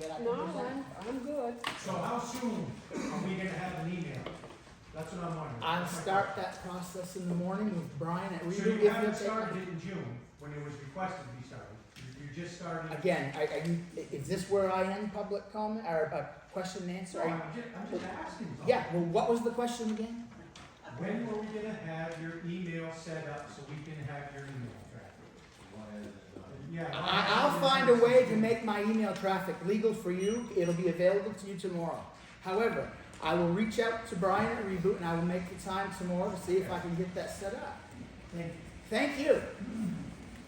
that I can No, present. I'm good. So how soon are we gonna have an email? That's what I'm wondering. I'll start that process in the morning with Brian at So Reader. you if you'll haven't take started my- it in June, when it was requested to be started? You just started? Again, is this where I end public comment, or question and answer? No, Are you- I'm just asking. Tom. Yeah, well, what was the question again? When were we gonna have your email set up so we can have your email traffic? Yeah. I'll find a way to make my email traffic legal for you. It'll be available to you tomorrow. However, I will reach out to Brian at Reboot and I will make the time tomorrow to see if I can get that set up. Thank you.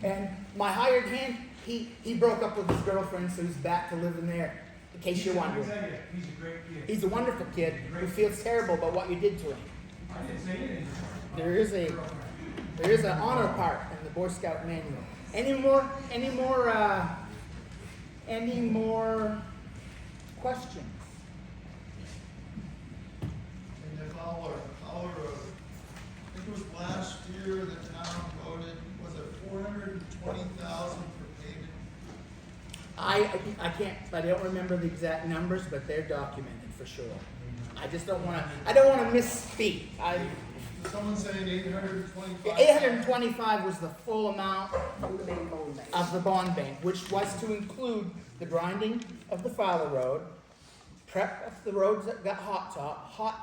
And my hired hand, he broke up with his girlfriend, so he's back to living there, in case you're wondering. He's a great kid. He's a wonderful kid who feels terrible about what you did to him. I didn't say anything. There is an honor part in the Boy Scout manual. Any more questions? And the Fowler Road, I think it was last year the town voted, was it 420,000 for paving? I can't, I don't remember the exact numbers, but they're documented for sure. I just don't wanna misspeak. Someone saying 825. 825 was the full amount From the main bone bank. of the bond bank, which was to include the grinding of the Fowler Road, prep of the roads that got hot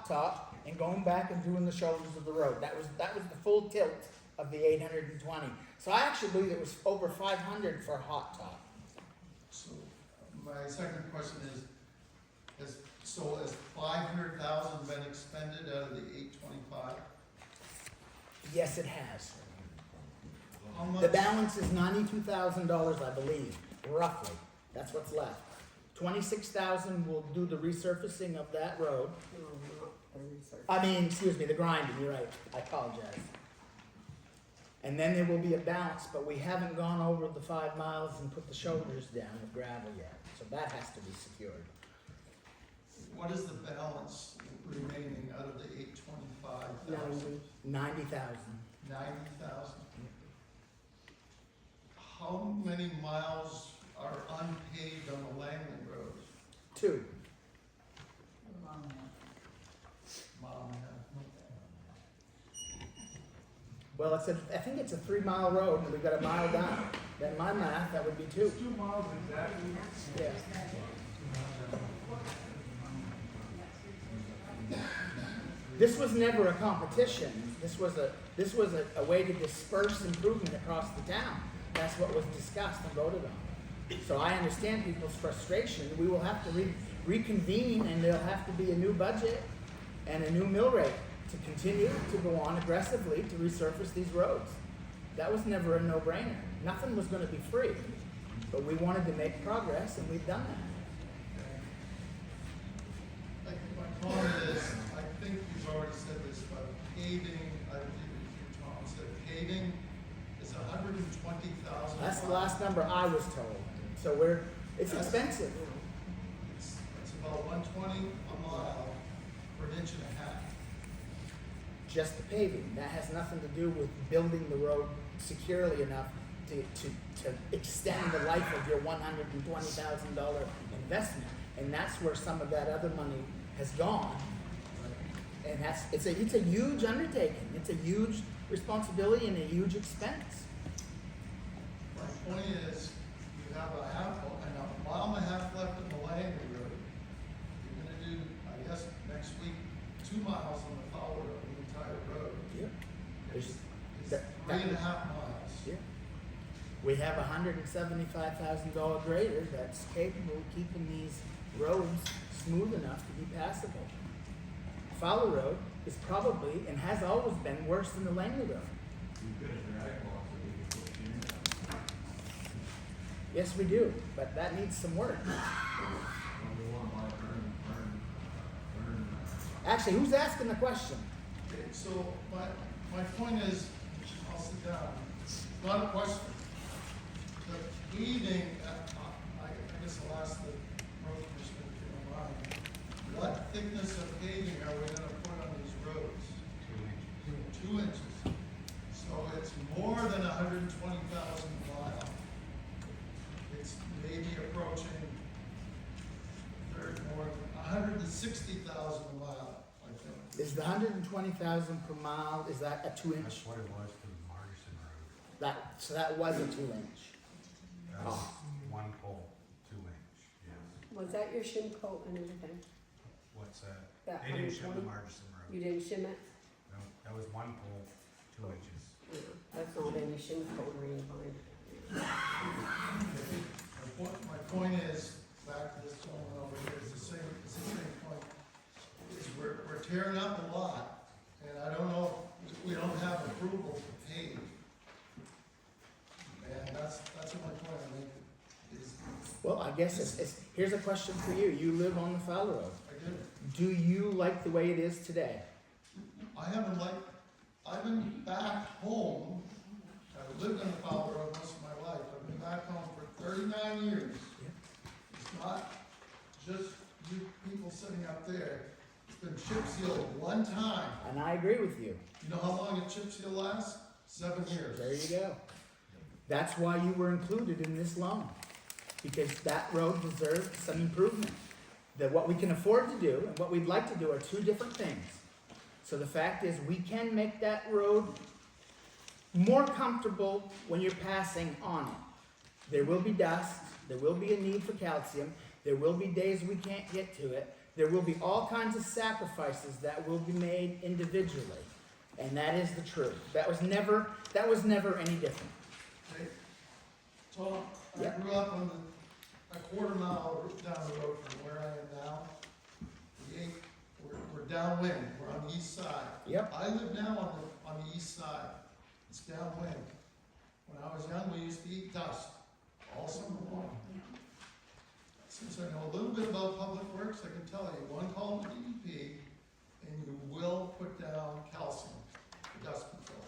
top, and going back and doing the shoulders of the road. That was the full tilt of the 820. So I actually believe it was over 500 for hot top. So my second question is, has 500,000 been expended out of the 825? Yes, it has. How much? The balance is $92,000, I believe, roughly. That's what's left. 26,000 will do the resurfacing of that road. No, not the research. Excuse me, the grinding, you're right, I apologize. And then there will be a balance, but we haven't gone over the 5 miles and put the shoulders down with gravel yet, so that has to be secured. What is the balance remaining out of the 825,000? 90,000. 90,000. How many miles are unpaved on the Langley Road? 2. Mile and a half. Well, I think it's a 3-mile road, and we've got a mile down. Then my math, that would be 2. 2 miles exactly. Yeah. This was never a competition. This was a way to disperse improvement across the town. That's what was discussed and voted on. So I understand people's frustration. We will have to reconvene, and there'll have to be a new budget and a new mill rate to continue to go on aggressively to resurface these roads. That was never a no-brainer. Nothing was going to be free, but we wanted to make progress, and we've done that. My comment is, I think you've already said this, but paving, I believe you, Tom, said paving is 120,000. That's the last number I was told. So it's expensive. It's about 120 a mile for an inch and a half. Just the paving. That has nothing to do with building the road securely enough to extend the life of your $120,000 investment. And that's where some of that other money has gone. And it's a huge undertaking. It's a huge responsibility and a huge expense. My point is, you have a mile and a half left on the Langley Road. You're gonna do, I guess, next week, 2 miles on the Fowler Road, the entire road. Yeah. It's That- 3.5 miles. Yeah. We have a $175,000 grader that's capable of keeping these roads smooth enough to be passable. Fowler Road is probably, and has always been, worse than the Langley Road. Yes, we do, but that needs some work. Actually, who's asking the question? Okay, so my point is, I'll sit down, not a question. The paving, I guess I'll ask the road commissioner if you don't mind. What thickness of paving are we gonna put on these roads? 2 inches. So it's more than 120,000 a mile. It's maybe approaching Is the 120,000 per mile, is that a 2-inch? That's what it was for the Margison Road. So that was a 2-inch. That was Oh. one pole, 2-inch, yes. Was that your shim coat and everything? What's that? That They didn't shim the 120? Margison You Road. didn't shim it? No, that was one pole, 2 inches. Yeah, that's not any shim coat or anything. My point is, back to this gentleman over here, it's the same point. Is we're tearing up a lot, and I don't know, we don't have approval to pave. And that's what my point I'm making, is, Well, I guess here's a question for you. You live on the Fowler Road. I did, Do you like the way it is today? I've been back home, I've lived on the Fowler Road most of my life, I've been back home for 39 years. It's not just you people sitting up there, it's been chip sealed one time. And I agree with you. You know how long a chip seal lasts? 7 years. There you go. That's why you were included in this loan, because that road deserved some improvement. That what we can afford to do and what we'd like to do are two different things. So the fact is, we can make that road more comfortable when you're passing on it. There will be dust, there will be a need for calcium, there will be days we can't get to it, there will be all kinds of sacrifices that will be made individually. And that is the truth. That was never any different. Okay? So I Yep. grew up on a quarter mile down the road from where I am now. We're downwind, we're on the east side. Yep. I live now on the east side. It's downwind. When I was young, we used to eat dust all summer long. Since I know a little bit about public works, I can tell you, one call to DEP, and you will put down calcium for dust control.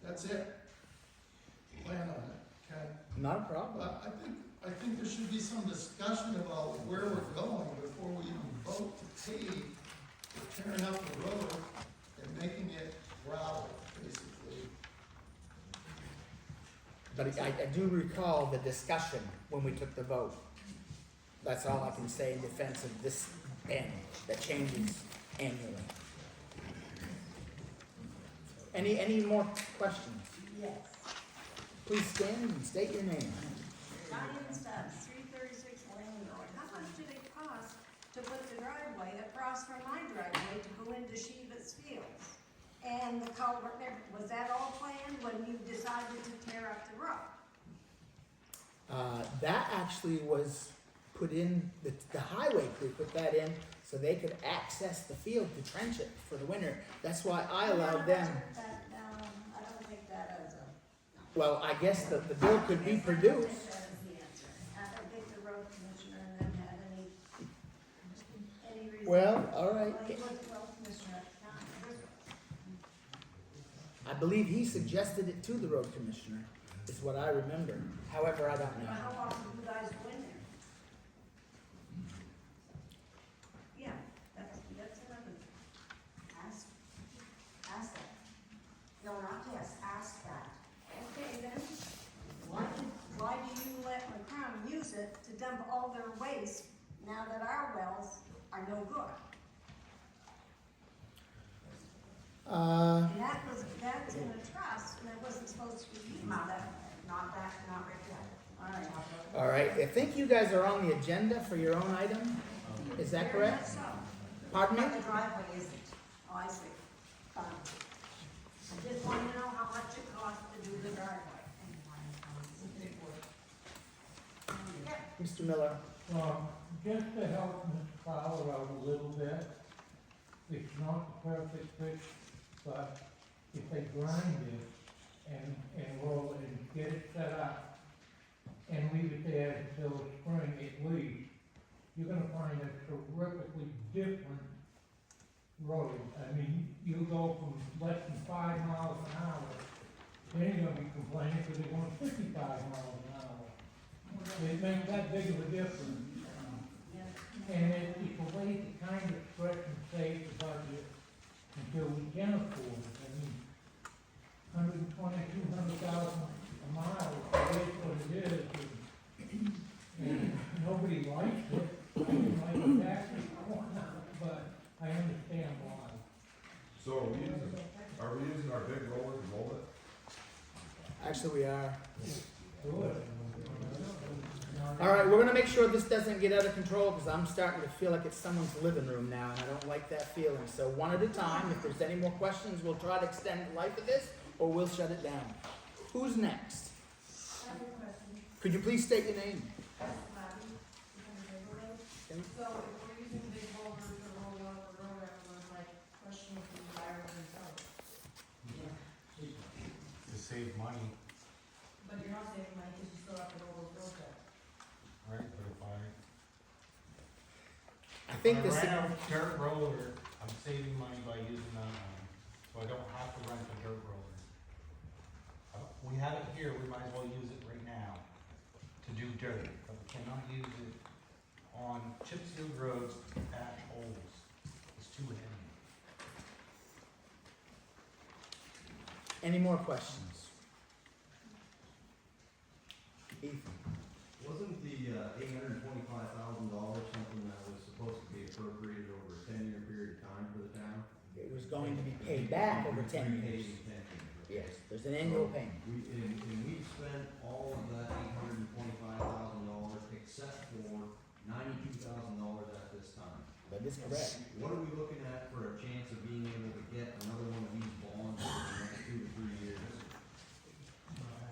That's it. Plan on it, okay? Not a problem. But I think there should be some discussion about where we're going before we even vote to pave. We're tearing up the road and making it gravel, basically. But I do recall the discussion when we took the vote. That's all I can say in defense of this end that changes annually. Any more questions? Yes. Please stand and state your name. Diane Stubbs, 336 Lane Road. How much did it cost to put the driveway across from my driveway to go into Sheba's Fields? And the culvert, was that all planned when you decided to tear up the road? That actually was put in, the highway crew put that in so they could access the field to trench it for the winter. That's why I allowed them. I don't think that is a. Well, I guess the bill could be produced. I don't think that is the answer. I don't think the road commissioner and them had any reason. Well, all right. Well, he was the road commissioner at the time. I believe he suggested it to the road commissioner, is what I remember. However, I don't know. Well, how often do you guys go in there? Yeah, that's another. Ask that. No, not yes, ask that. Okay, then, why do you let McCrum use it to dump all their waste now that our wells are no good? And that's in a trust, and it wasn't supposed to be used Not that that, way. not that, not right yet. All right. All right, I think you guys are on the agenda for your own item. Is that Very correct? much so. Pardon me? But the driveway isn't. Oh, I see. Um, I just want to know how much it costs to do the driveway. Mr. Miller? Just to help Mr. Fowler out a little bit, it's not the perfect fix, but if they grind it and roll it and get it set up and leave it there until spring at least, you're gonna find a terrifically different road. I mean, you go from less than 5 miles an hour, then you're gonna be complaining because they're going 55 miles an hour. It makes that big of a difference. And it's a way to kind of stretch and save the budget until we can afford it. I mean, 120, 200,000 a mile, it is what it is. And nobody likes it. I didn't like the taxes going up, but I understand why. So are we using our big roller to roll it? Actually, we are. All right, we're gonna make sure this doesn't get out of control, because I'm starting to feel like it's someone's living room now, and I don't like that feeling. So one at a time, if there's any more questions, we'll try to extend the life of this, or we'll shut it down. Who's next? I have a question. Could you please state your name? So if we're using big rollers to roll up or roll everyone's like questioning if the driver himself. To save money, But you're not saving money because you still have to roll those roads up. right, but if I think if this. I rent a dirt roller, I'm saving money by using that one, so I don't have to rent a dirt roller. We have it here, we might as well use it right now to do dirt, but we cannot use it on chip sealed roads, patch holes. It's too heavy. Any more questions? Ethan? Wasn't the $825,000 something that was supposed to be appropriated over a 10-year period of time for the town? It was going to be paid back over 10 years. Repaid in 10 years. Yes, there's an annual payment. And we've spent all of that $825,000 except for $92,000 at this time. That is correct. What are we looking at for a chance of being able to get another one of these bonds in the next 2 to 3 years?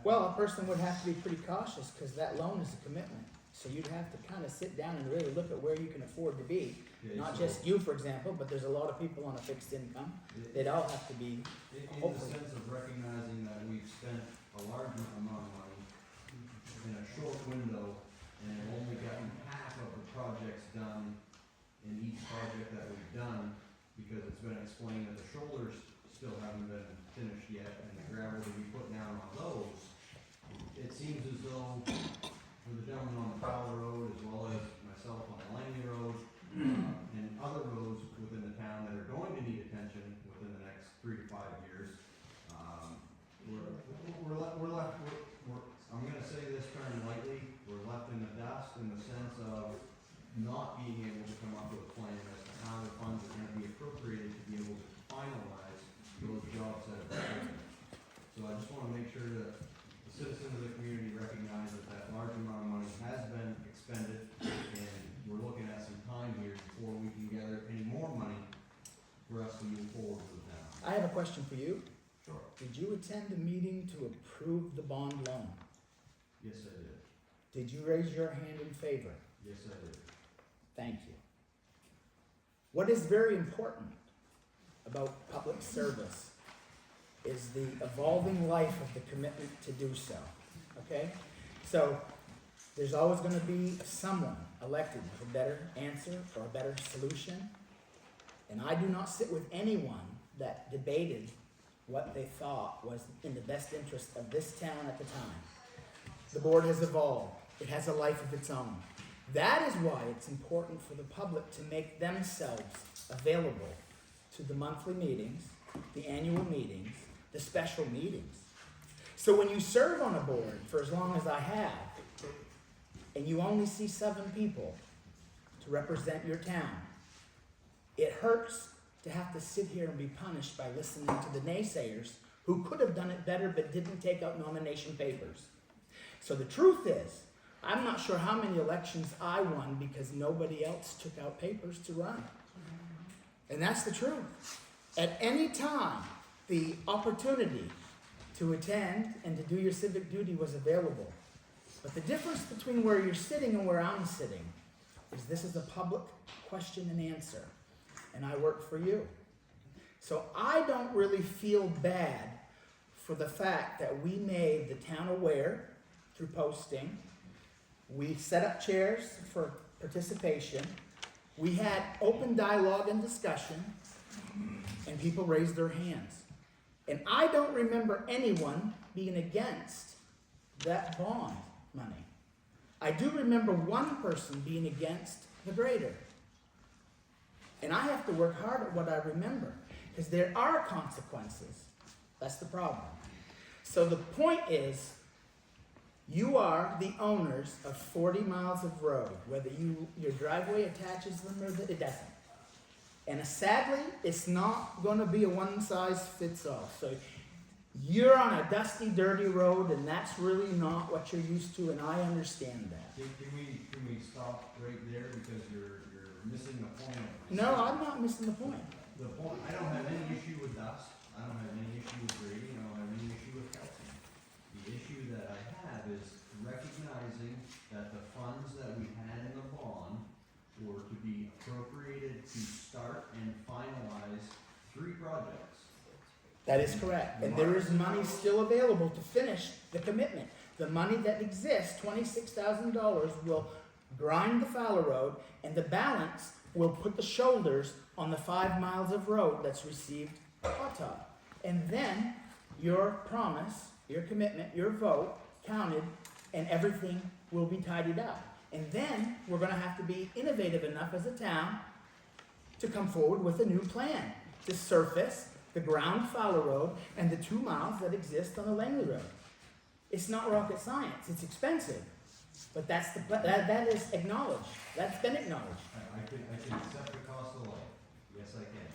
Well, a person would have to be pretty cautious, because that loan is a commitment. So you'd have to kind of sit down and really look at where you can afford to be. Okay, Not so just you, for example, but there's a lot of people on a fixed income. They'd all have to be, in the hopefully. sense of recognizing that we've spent a large amount of money in a short window and only gotten half of the projects done in each project that we've done, because it's been explained that the shoulders still haven't been finished yet, and the gravel to be put down on those. It seems as though for the gentleman on the Powell Road, as well as myself on the Langley Road, and other roads within the town that are going to need attention within the next 3 to 5 years, I'm gonna say this term lightly, we're left in the dust in the sense of not being able to come up with a plan as to how the funds are gonna be appropriated to be able to finalize those jobs that have been done. So I just wanna make sure that the citizens of the community recognize that that large amount of money has been expended, and we're looking at some time here before we can gather any more money for us to move forward with the town. I have a question for you. Sure. Did you attend the meeting to approve the bond loan? Yes, I did. Did you raise your hand in favor? Yes, I did. Thank you. What is very important about public service is the evolving life of the commitment to do so, okay? So, there's always gonna be someone elected with a better answer or a better solution. And I do not sit with anyone that debated what they thought was in the best interest of this town at the time. The board has evolved. It has a life of its own. That is why it's important for the public to make themselves available to the monthly meetings, the annual meetings, the special meetings. So when you serve on a board for as long as I have, and you only see 7 people to represent your town, it hurts to have to sit here and be punished by listening to the naysayers who could have done it better but didn't take out nomination papers. So the truth is, I'm not sure how many elections I won because nobody else took out papers to run. And that's the truth. At any time, the opportunity to attend and to do your civic duty was available. But the difference between where you're sitting and where I'm sitting is this is a public question and answer. And I work for you. So I don't really feel bad for the fact that we made the town aware through posting. We set up chairs for participation. We had open dialogue and discussion, and people raised their hands. And I don't remember anyone being against that bond money. I do remember one person being against the grader. And I have to work hard at what I remember, because there are consequences. That's the problem. So the point is, you are the owners of 40 miles of road, whether your driveway attaches them or it doesn't. And sadly, it's not gonna be a one size fits all. So you're on a dusty, dirty road, and that's really not what you're used to, and I understand that. Can we stop right there, because you're missing the point of my No, statement. I'm not missing the point. The point, I don't have any issue with dust, I don't have any issue with grading, I don't have any issue with calcium. The issue that I have is recognizing that the funds that we had in the bond were to be appropriated to start and finalize 3 projects. That is correct, and there is money still available to finish the commitment. The money that exists, $26,000, will grind the Fowler Road, and the balance will put the shoulders on the 5 miles of road that's received hot top. And then your promise, your commitment, your vote counted, and everything will be tidied up. And then we're gonna have to be innovative enough as a town to come forward with a new plan to surface the ground Fowler Road and the 2 miles that exist on the Langley Road. It's not rocket science, it's expensive, but that is acknowledged, that's been acknowledged. I can accept the cost of life, yes I can.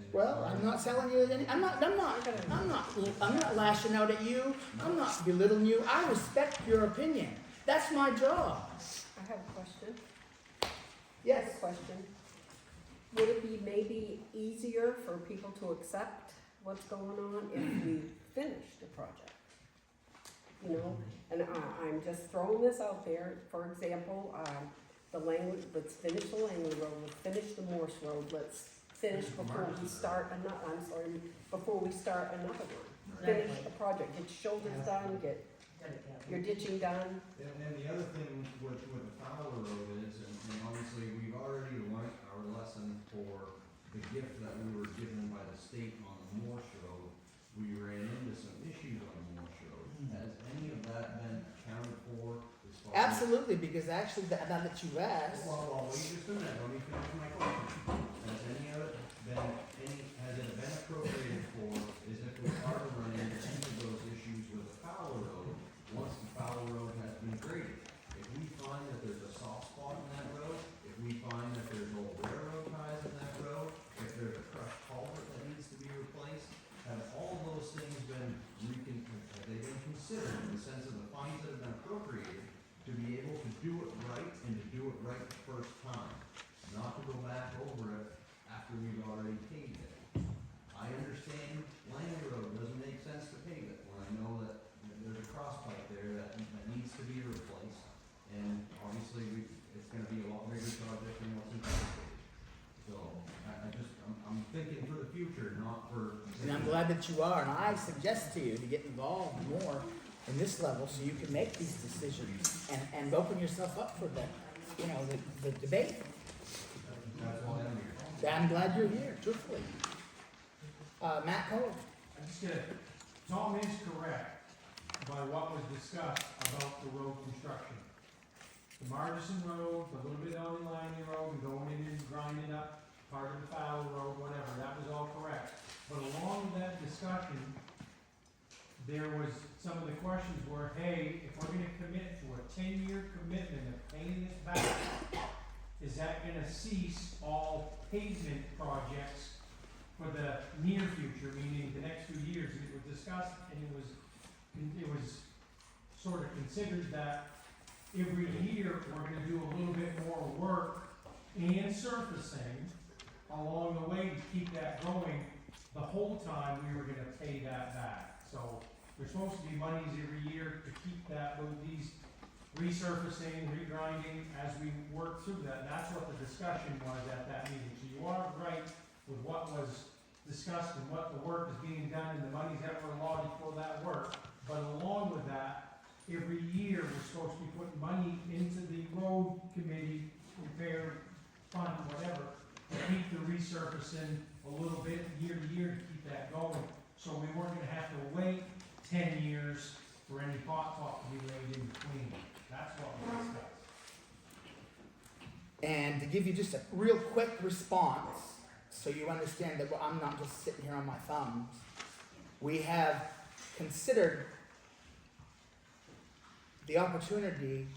And Well, I'm not telling you any, I'm not lashing out at you, I'm not belittling you, I respect your opinion, that's my job. I have a question. I Yes, have a question. Would it be maybe easier for people to accept what's going on if we finish the project? You know, and I'm just throwing this out there, for example, let's finish the Langley Road, let's finish the Morse Road, let's finish before we start before we start another one. Finish a project, get your shoulders done, get your ditching done. And the other thing with the Fowler Road is, and obviously we've already learned our lesson for the gift that we were given by the state on the Morse Road. We ran into some issues on the Morse Road. Has any of that been accounted for as far as? absolutely, because actually, now that you've asked, Well, wait just a minute, let me finish my question. Has it been appropriated for, is if we are to run into any of those issues with the Fowler Road, once the Fowler Road has been graded? If we find that there's a soft spot in that road, if we find that there's old railroad ties in that road, if there's a crushed culvert that needs to be replaced, have all those things been have they been considered in the sense of the funds that have been appropriated to be able to do it right and to do it right the first time? Not to go back over it after we've already paved it. I understand Langley Road doesn't make sense to pave it, when I know that there's a cross pipe there that needs to be replaced. And obviously, it's gonna be a lot bigger project than what's anticipated. So, I'm thinking for the future, not for. and I'm glad that you are, and I suggest to you to get involved more in this level so you can make these decisions and open yourself up for the debate. That's why I'm here. I'm glad you're here, truthfully. Matt Cole. I just get it. Tom is correct by what was discussed about the road construction. The Margison Road, a little bit on the Langley Road, and going in and grinding up part of the Fowler Road, whatever, that was all correct. But along with that discussion, there was, some of the questions were, hey, if we're gonna commit to a 10-year commitment of paying this back, is that gonna cease all pavement projects for the near future, meaning the next few years? It was discussed, and it was sort of considered that every year we're gonna do a little bit more work and surfacing along the way to keep that going. The whole time we were gonna pay that back. So there's supposed to be monies every year to keep that, with these resurfacing, regrinding as we work through that. And that's what the discussion was at that meeting. So you are right with what was discussed and what the work is being done and the monies that were allotted for that work. But along with that, every year we're supposed to be putting money into the road committee, repair fund, whatever, to keep the resurfacing a little bit year to year to keep that going. So we weren't gonna have to wait 10 years for any hot top to be laid in between. That's what we discussed. And to give you just a real quick response, so you understand that I'm not just sitting here on my thumbs, we have considered the opportunity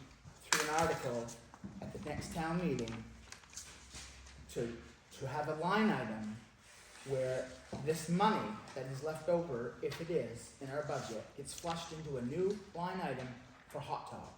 through an article at the next town meeting to to have a line item where this money that is left over, if it is, in our budget, gets flushed into a new line item for hot top.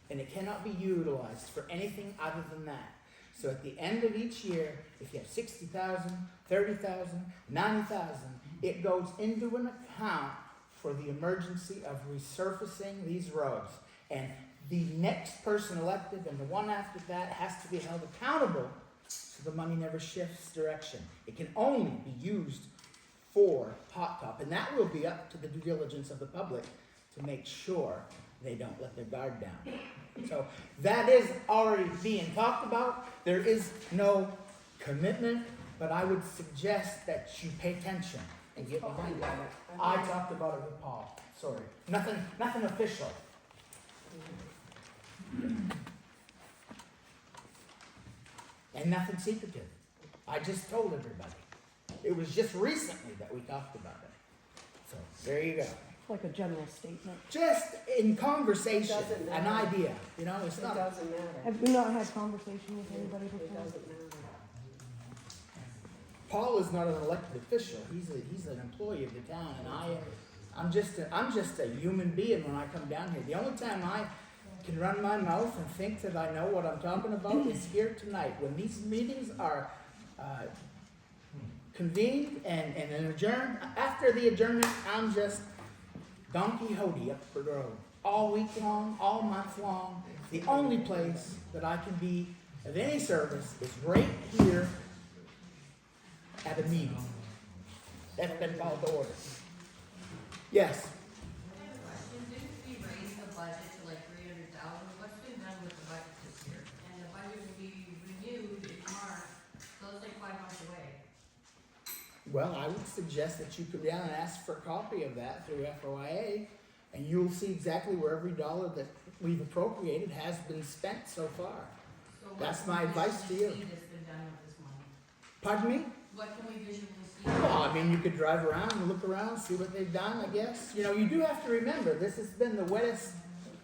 And it cannot be utilized for anything other than that. So at the end of each year, if you have 60,000, 30,000, 90,000, it goes into an account for the emergency of resurfacing these roads. And the next person elected and the one after that has to be held accountable so the money never shifts direction. It can only be used for hot top, and that will be up to the due diligence of the public to make sure they don't let their guard down. So that is already being talked about. There is no commitment, but I would suggest that you pay attention and get behind it. I talked about it with Paul. Sorry, nothing official. And nothing secretive. I just told everybody. It was just recently that we talked about it. So there you go. Like a general statement. Just in conversation, It doesn't an matter. idea. You know, it's It not. doesn't matter. Have you not had conversation with anybody It before? doesn't matter. Paul is not an elected official. He's an employee of the town, and I'm just a human being when I come down here. The only time I can run my mouth and think that I know what I'm talking about is here tonight. When these meetings are convened and then adjourned, after the adjournment, I'm just Don Quixote up the road. All week long, all month long. The only place that I can be of any service is right here at a meeting. That's been called to order. Yes? I have a question. Didn't we raise the budget to like 300,000? What's been done with the budget this year? And the budget will be renewed in March, so it's like 5 months away. Well, I would suggest that you come down and ask for a copy of that through FOIA, and you'll see exactly where every dollar that we've appropriated has been spent so far. So That's what my can we advice to you. visually see that's been done with this money? Pardon me? What can we visually see? Well, I mean, you could drive around and look around, see what they've done, I guess. You know, you do have to remember, this has been the wettest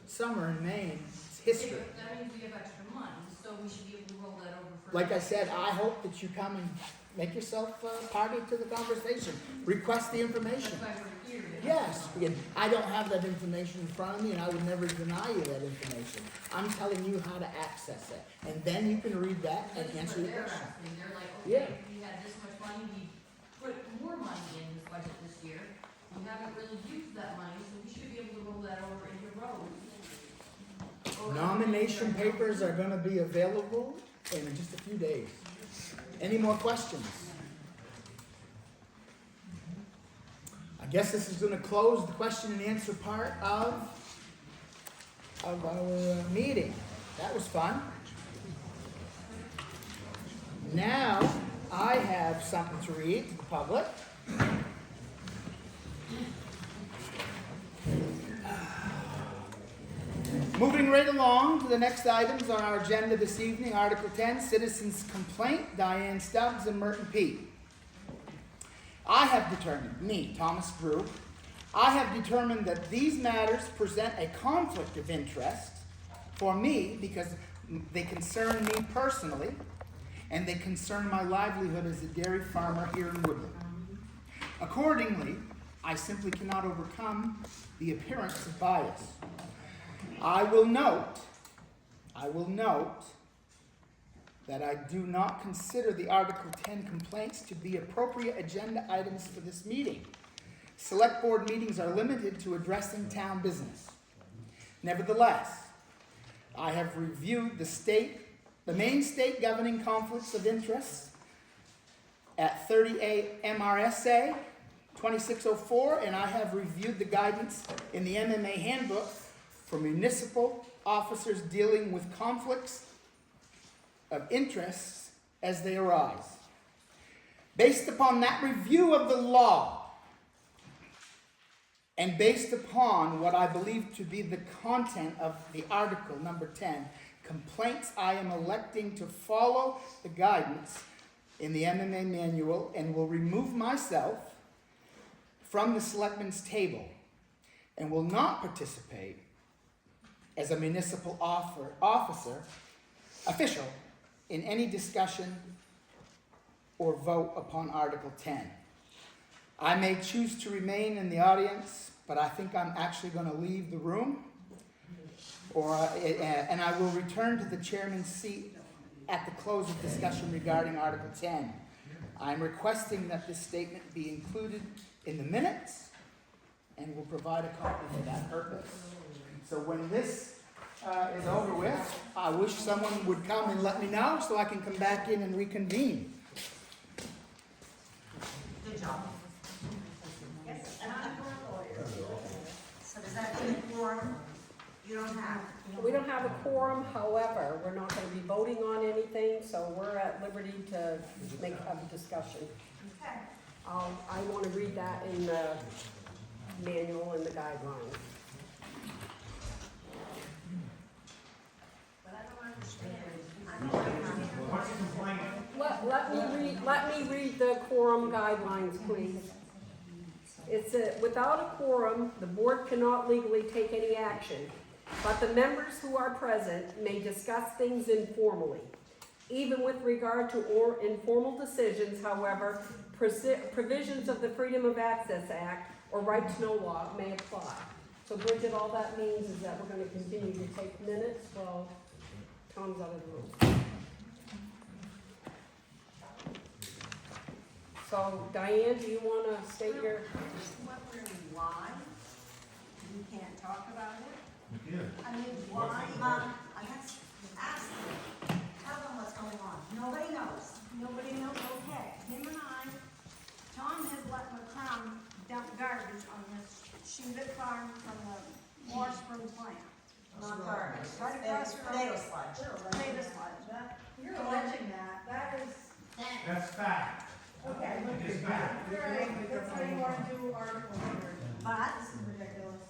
summer in Maine. It's history. Yeah, but that means we have extra money, so we should be able to roll that over for. Like I said, I hope that you come and make yourself party to the conversation. Request the information. That's why we're here. to Yes, help. again, I don't have that information in front of me, and I would never deny you that information. I'm telling you how to access it, and then you can read that and This is answer what your they're question. asking. They're like, Yeah. okay, we had this much money, we put more money in this budget this year. We haven't really used that money, so we should be able to roll that over into roads. Or- Nomination papers are gonna be available in just a few days. Any more questions? I guess this is gonna close the question and answer part of our meeting. That was fun. Now, I have something to read to the public. Moving right along to the next items on our agenda this evening, Article 10, Citizens Complaint, Diane Stubbs and Merton Pete. I have determined, me, Thomas Brew, I have determined that these matters present a conflict of interest for me because they concern me personally and they concern my livelihood as a dairy farmer here in Woodland. Accordingly, I simply cannot overcome the appearance of bias. I will note that I do not consider the Article 10 complaints to be appropriate agenda items for this meeting. Select board meetings are limited to addressing town business. Nevertheless, I have reviewed the Maine State Governing Conflicts of Interest at 38 MRSA 2604, and I have reviewed the guidance in the MMA handbook for municipal officers dealing with conflicts of interests as they arise. Based upon that review of the law, and based upon what I believe to be the content of the article number 10, complaints, I am electing to follow the guidance in the MMA manual and will remove myself from the selectmen's table and will not participate as a municipal official in any discussion or vote upon Article 10. I may choose to remain in the audience, but I think I'm actually going to leave the room, and I will return to the chairman's seat at the close of discussion regarding Article 10. I'm requesting that this statement be included in the minutes and will provide a copy for that purpose. So when this is over with, I wish someone would come and let me know so I can come back in and reconvene. Good job. Yes, and I'm a lawyer. So does that mean quorum? You don't have? We don't have a quorum, however, we're not gonna be voting on anything, so we're at liberty to have a discussion. Okay. I wanna read that in the manual and the guidelines. But I don't understand. What's the complaint? Let me read the quorum guidelines, please. It's without a quorum, the board cannot legally take any action, but the members who are present may discuss things informally. Even with regard to informal decisions, however, provisions of the Freedom of Access Act or Right to Know law may apply. So Bridget, all that means is that we're gonna continue to take minutes while Tom's out of the room. So Diane, do you wanna state your, Wondering why you can't talk about it? Yeah. I mean, why? I guess, ask them, tell them what's going on. Nobody knows. Nobody knows, okay. Him and I, Tom has let McCrum dump garbage on his Shevet farm from the washroom plant. Not garbage. Right across the road. Potato sludge. Potato sludge. You're alleging that, that is. That's fact. Okay. It is fact. Right, that's how you wanna do Article 100. But. This is ridiculous.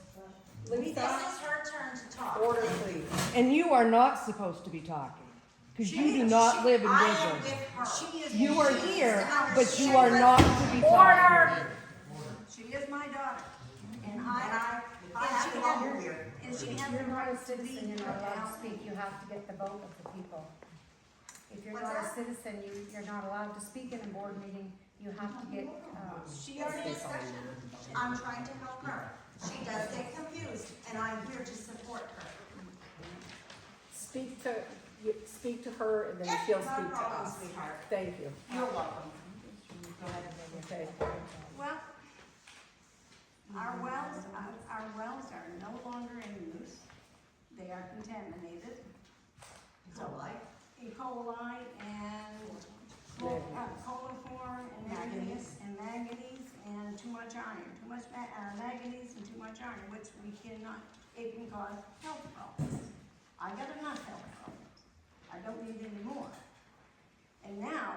This Lisa, is her turn to talk. order please. And you are not supposed to be talking, because you do She- not live in I am Woodland. with her. She is. You are she needs here, to but you are not to be talking. Order! She is my daughter, and I and have she to have has, you here. and she has You're the not a right to be citizen, you're here not allowed now. to speak, you have to get the vote of the people. If you're What's not a that? citizen, you're not allowed to speak in a board meeting, you have to get, She It's a already, discussion. I'm trying to help her. She does get confused, and I'm here to support her. Speak to her and then Yeah, she'll not a speak to problem, us. sweetheart. Thank you. You're welcome. Go ahead. Okay. well, our wells are no longer in use. They are contaminated. So like, E. coli and coliform and manganese and too much iron, manganese and too much iron, which we cannot, it can cause health problems. I got enough health problems. I don't need any more. And now,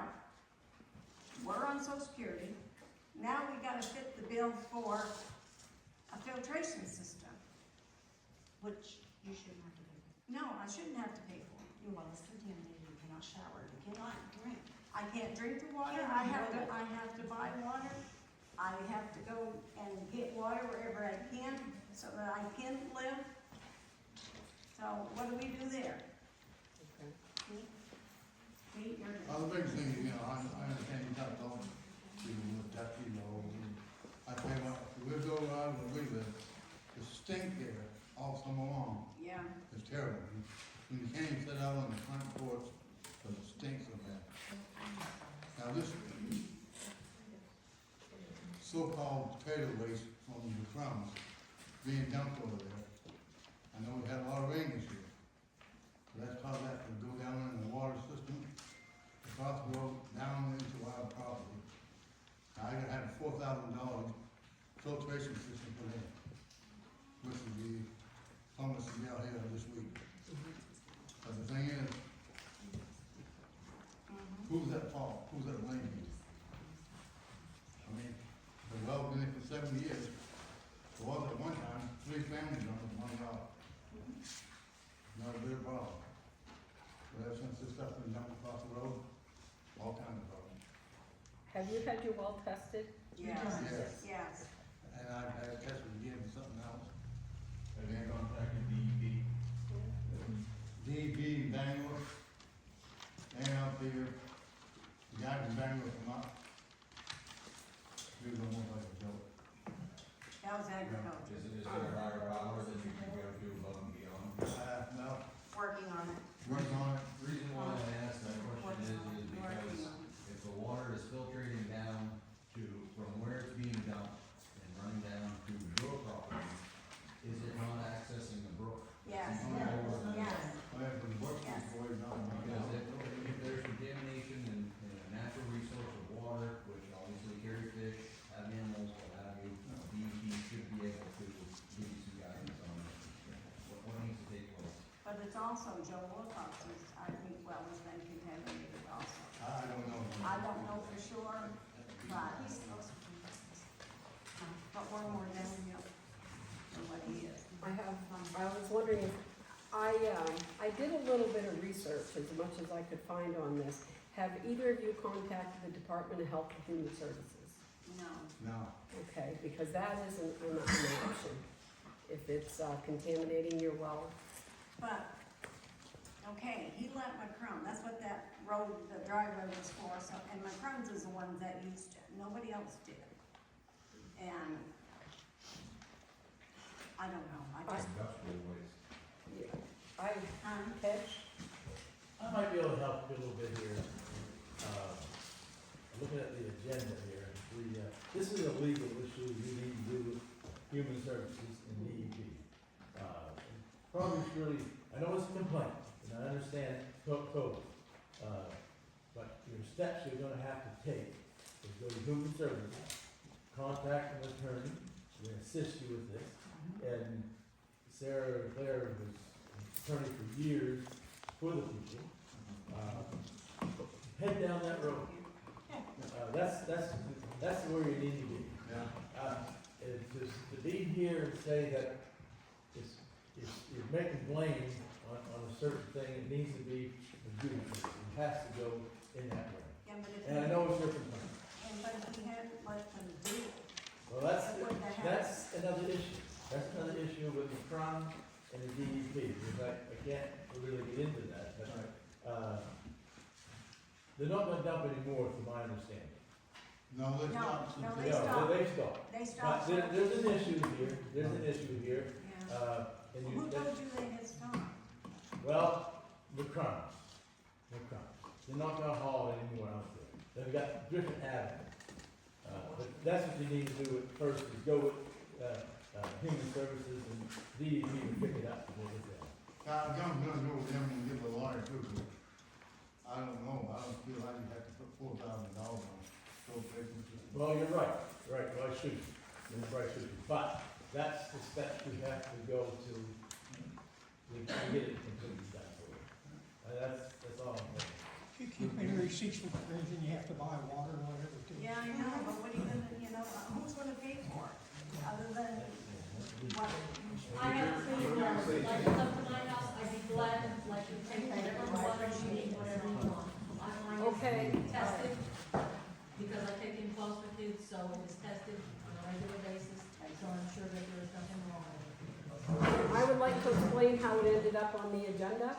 we're on Social Security, now we gotta fit the bill for a filtration system. which you shouldn't have to do. No, I shouldn't have to pay for it. Your well is contaminated, you cannot shower, you cannot drink. I can't drink the water, I have to buy water. I have to go and get water wherever I can, so that I can live. So what do we do there? Pete, you're. The big thing, I understand you talk about people with that, I tell you what, if we go around where we live, the stink there all summer long Yeah, is terrible. You can't even sit out on the front porch, because it stinks so bad. Now, this so-called potato waste from the crumbs being dumped over there, I know we had a lot of rain this year. So that's caused that to go down in the water system, across the road, down into our property. I had a $4,000 filtration system put in, which is the plumber to be out here this week. But the thing is, who's at fault? Who's at blame? I mean, the well's been in for 70 years. There was at one time 3 families on it, 1 well. Not a bit of problem. But ever since this stuff's been dumped across the road, all kinds of problems. Have you had your well tested? yes, Yes. yes. And I've had tested again for something else. have you contacted DEP? DB, Bangor, and out there, the guy from Bangor come up. He was almost like a joke. That was agriculture. Is there a higher power that you can go to above and beyond? No, Working on it. working on it. The reason why I asked that question is because if the water is filtrating down to, from where it's being dumped and running down to your property, is it not accessing the brook? Yes, It's not over the- yes. I have been working for you now. Because if there's contamination in a natural resource of water, which obviously carry fish, have animals, what have you, DEP should be able to give you some guidance on what needs to take place. But it's also Joe Wilcox's, I think, well, has been contaminated also. I don't know. I don't know for sure, but he's supposed to be. But we're more downhill than what he is. I was wondering if, I did a little bit of research, as much as I could find on this. Have either of you contacted the Department of Health and Human Services? No. No. Okay, because that isn't an option, if it's contaminating your well. But, okay, he let McCrone, that's what that road, the driveway was for, so, and McCrone's is the ones that used it, nobody else did. And, I don't know, I just, Industrial waste. Yeah, Catch? I might be able to help you a little bit here. Looking at the agenda here, this is a legal issue we need to do with Human Services and DEP. Probably really, I know it's a complaint, and I understand code, but your steps you're gonna have to take is go to Human Services, contact an attorney, to assist you with this, and Sarah Claire was an attorney for years for the people. Head down that road. That's where you need to be. Yeah. To be here and say that you're making blame on a certain thing, it needs to be adjudicated. It has to go in that way. yeah, but if And I he, know it's your complaint. but if he hadn't let them do it, Well, it wouldn't have happened. that's another issue. That's another issue with the CRON and the DEP, because I can't really get into that, but, they're not gonna dump anymore, from my understanding. No, let's not. No, No, they stopped. they stopped. They But stopped. there's an issue here, Yeah. and Who told you they had stopped? well, the CRON. They're not gonna haul anymore out there. They've got different avenues. But that's what you need to do at first, is go with, Human Services and DEP to pick it up. And get it done. I'm gonna go with them and give the lawyer too, but I don't know, I don't feel like you have to put $4,000 on filtration system. Well, you're right, well, I should, you're right, should be, but that's the steps you have to go to get it completely done for you. That's all I'm saying. You keep any receipts for the bridge and you have to buy water or whatever too. Yeah, I know, but what are you gonna, who's gonna pay for it, other than what? I have three rules, like, come to my house, I'd be glad, like, you take whatever water you need, whatever you want. Mine Okay. is tested, because I take in close with kids, so it is tested on a regular basis, so I'm sure that there is nothing wrong with it. I would like to explain how it ended up on the agenda.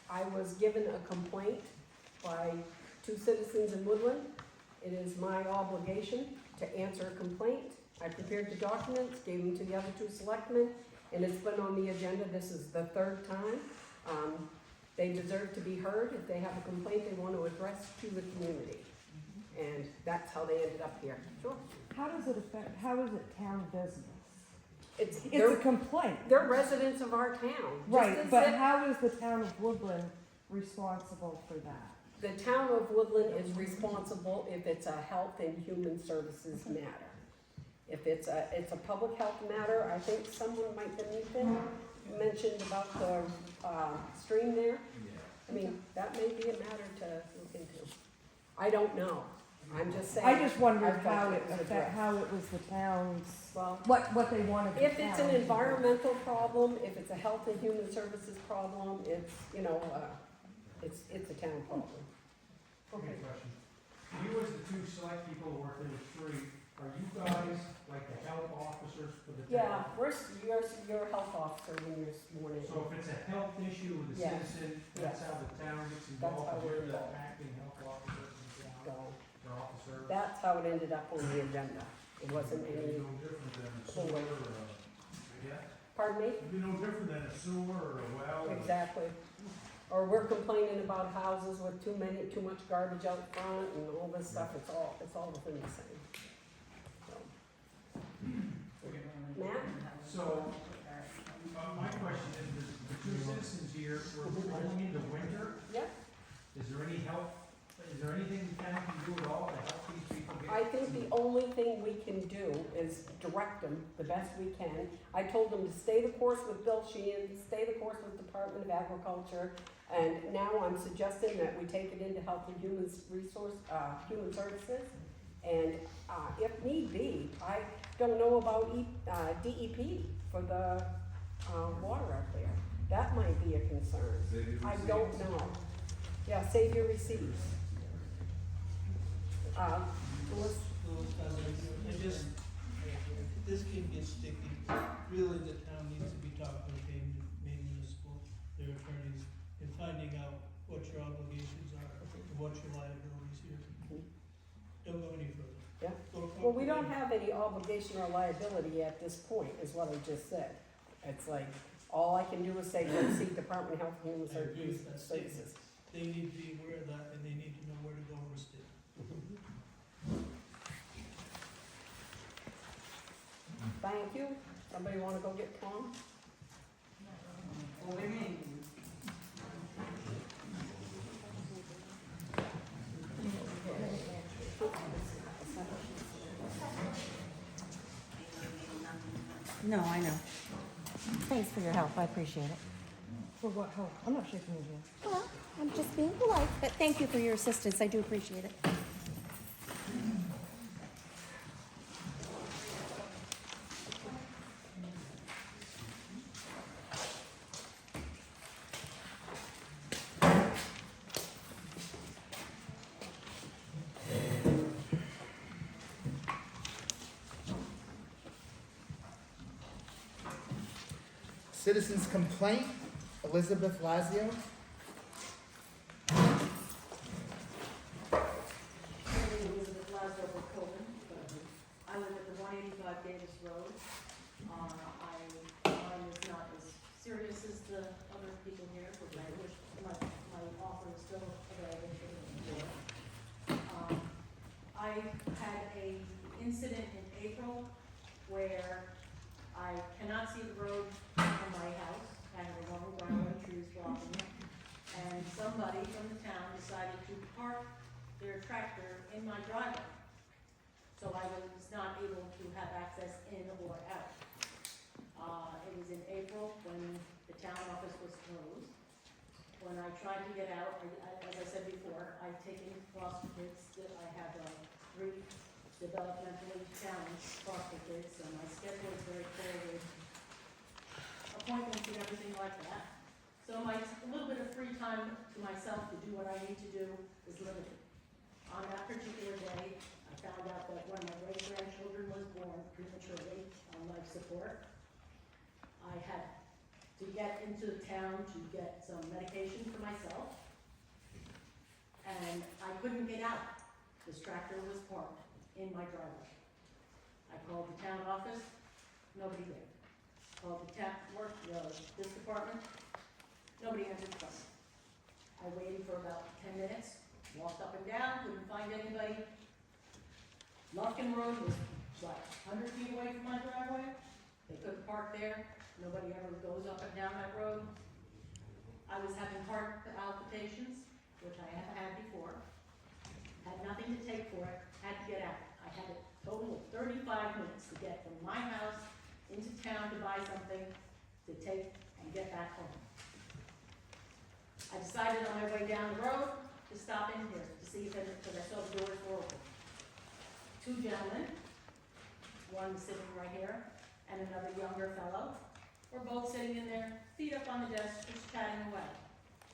I was given a complaint by 2 citizens in Woodland. It is my obligation to answer a complaint. I prepared the documents, gave them to the other 2 selectmen, and it's been on the agenda. This is the 3rd time. They deserve to be heard. If they have a complaint they want to address to the community. And that's how they ended up here. Sure. How does it affect, how is it town business? It's, It's a complaint. they're residents of our town. just Right, as but if how is the town of Woodland responsible for that? The town of Woodland is responsible if it's a health and human services matter. If it's a public health matter, I think someone might have even mentioned about the, stream there. I mean, that may be a matter to look into. I don't know. I'm just saying. I just wondered I felt how it was affect, addressed. how it was the town's, Well, what they wanted the town if it's an to do. environmental problem, if it's a health and human services problem, it's, it's a town problem. Okay, question. You as the 2 select people who work in the street, are you guys like the health officers for the Yeah, town? you're a health officer when you're sworn in. So if it's a health issue with a Yes. citizen, that's Yes. how the town gets That's how involved, we're you're the involved. acting health officer for the town? service. That's how it ended up on the agenda. It wasn't It'd be any, no different than a sewer or a, yeah, pardon me? it'd be no different than a sewer or a well. or- Exactly. Or we're complaining about houses with too much garbage out front and all this stuff, it's all within the same. So. Matt? So, my question is, the two citizens here, we're going into winter, Yep, is there any help, is there anything the town can do at all to help these people get? I think the only thing we can do is direct them the best we can. I told them to stay the course with Bill Sheehan, stay the course with Department of Agriculture, and now I'm suggesting that we take it into Health and Human Services. And, if need be, I don't know about DEP for the, water out there. That might be a concern. Save your I don't receipts. know. Yeah, save your receipts. Louis? This can get sticky. Really, the town needs to be talking to Maine Municipal, their attorneys, and finding out what your obligations are, and what your liabilities here. Don't go any further. Yeah. Go Well, we don't have any obligation or liability at this point, is what I just said. It's like, all I can do is say, go see Department of Health and Human I agree with that Services. They need to be aware of that, and they need to know where to go instead. Thank you. Somebody wanna go get Tom? What do you mean? No, I know. Thanks for your help, I appreciate it. For what help? I'm not shaking your hand. Well, I'm just being polite, but thank you for your assistance, I do appreciate it. Citizens complaint, Elizabeth Lazio. My name is Elizabeth Laszlo of Coleman. I live at the 185 Davis Road. Mine is not as serious as the other people here, but I wish my offer is still available for the board. I had a incident in April where I cannot see the road from my house. I have a long driveway, trees blocking it. And somebody from the town decided to park their tractor in my driveway. So I was not able to have access in or out. It was in April when the town office was closed. When I tried to get out, as I said before, I've taken foster kids, I have 3 developmentally challenged foster kids, so my schedule is very full with appointments and everything like that. So my little bit of free time to myself to do what I need to do is limited. On that particular day, I found out that one of my great-grandchildren was born prematurely on life support. I had to get into the town to get some medication for myself, and I couldn't get out. This tractor was parked in my driveway. I called the town office, nobody there. Called the this department, nobody answered the phone. I waited for about 10 minutes, walked up and down, couldn't find anybody. Lufkin Road was, 100 feet away from my driveway. They couldn't park there. Nobody ever goes up and down that road. I was having heart palpitations, which I have had before. Had nothing to take for it, had to get out. I had a total of 35 minutes to get from my house into town to buy something, to take and get back home. I decided on my way down the road to stop in here to see if, because I saw the doors were open. 2 gentlemen, one sitting right here, and another younger fellow, were both sitting in there, feet up on the desk, just chatting away.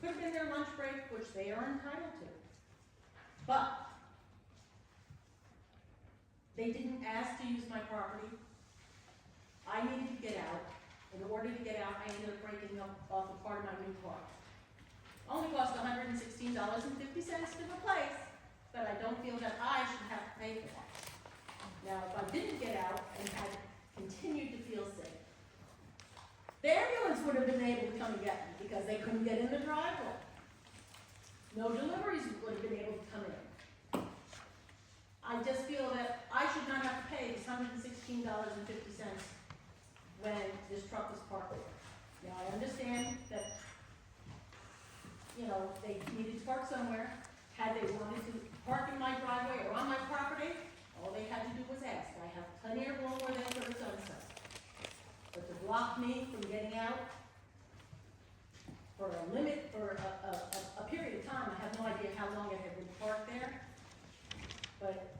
Could have been their lunch break, which they are entitled to. But they didn't ask to use my property. I needed to get out. In order to get out, I ended up breaking off a part of my new car. Only cost $116.50 to replace, but I don't feel that I should have come and get me because they couldn't get in the driveway. No deliveries would have been able to come in. I just feel that I should not have to pay this $116.50 when this truck was parked there. Now, I understand that, you know, they needed to park somewhere. Had they wanted to park in my driveway or on my property, all they had to do was ask. I have plenty of room where they could have done so. But to block me from getting out for a limit, for a period of time, I have no idea how long it had been parked there. But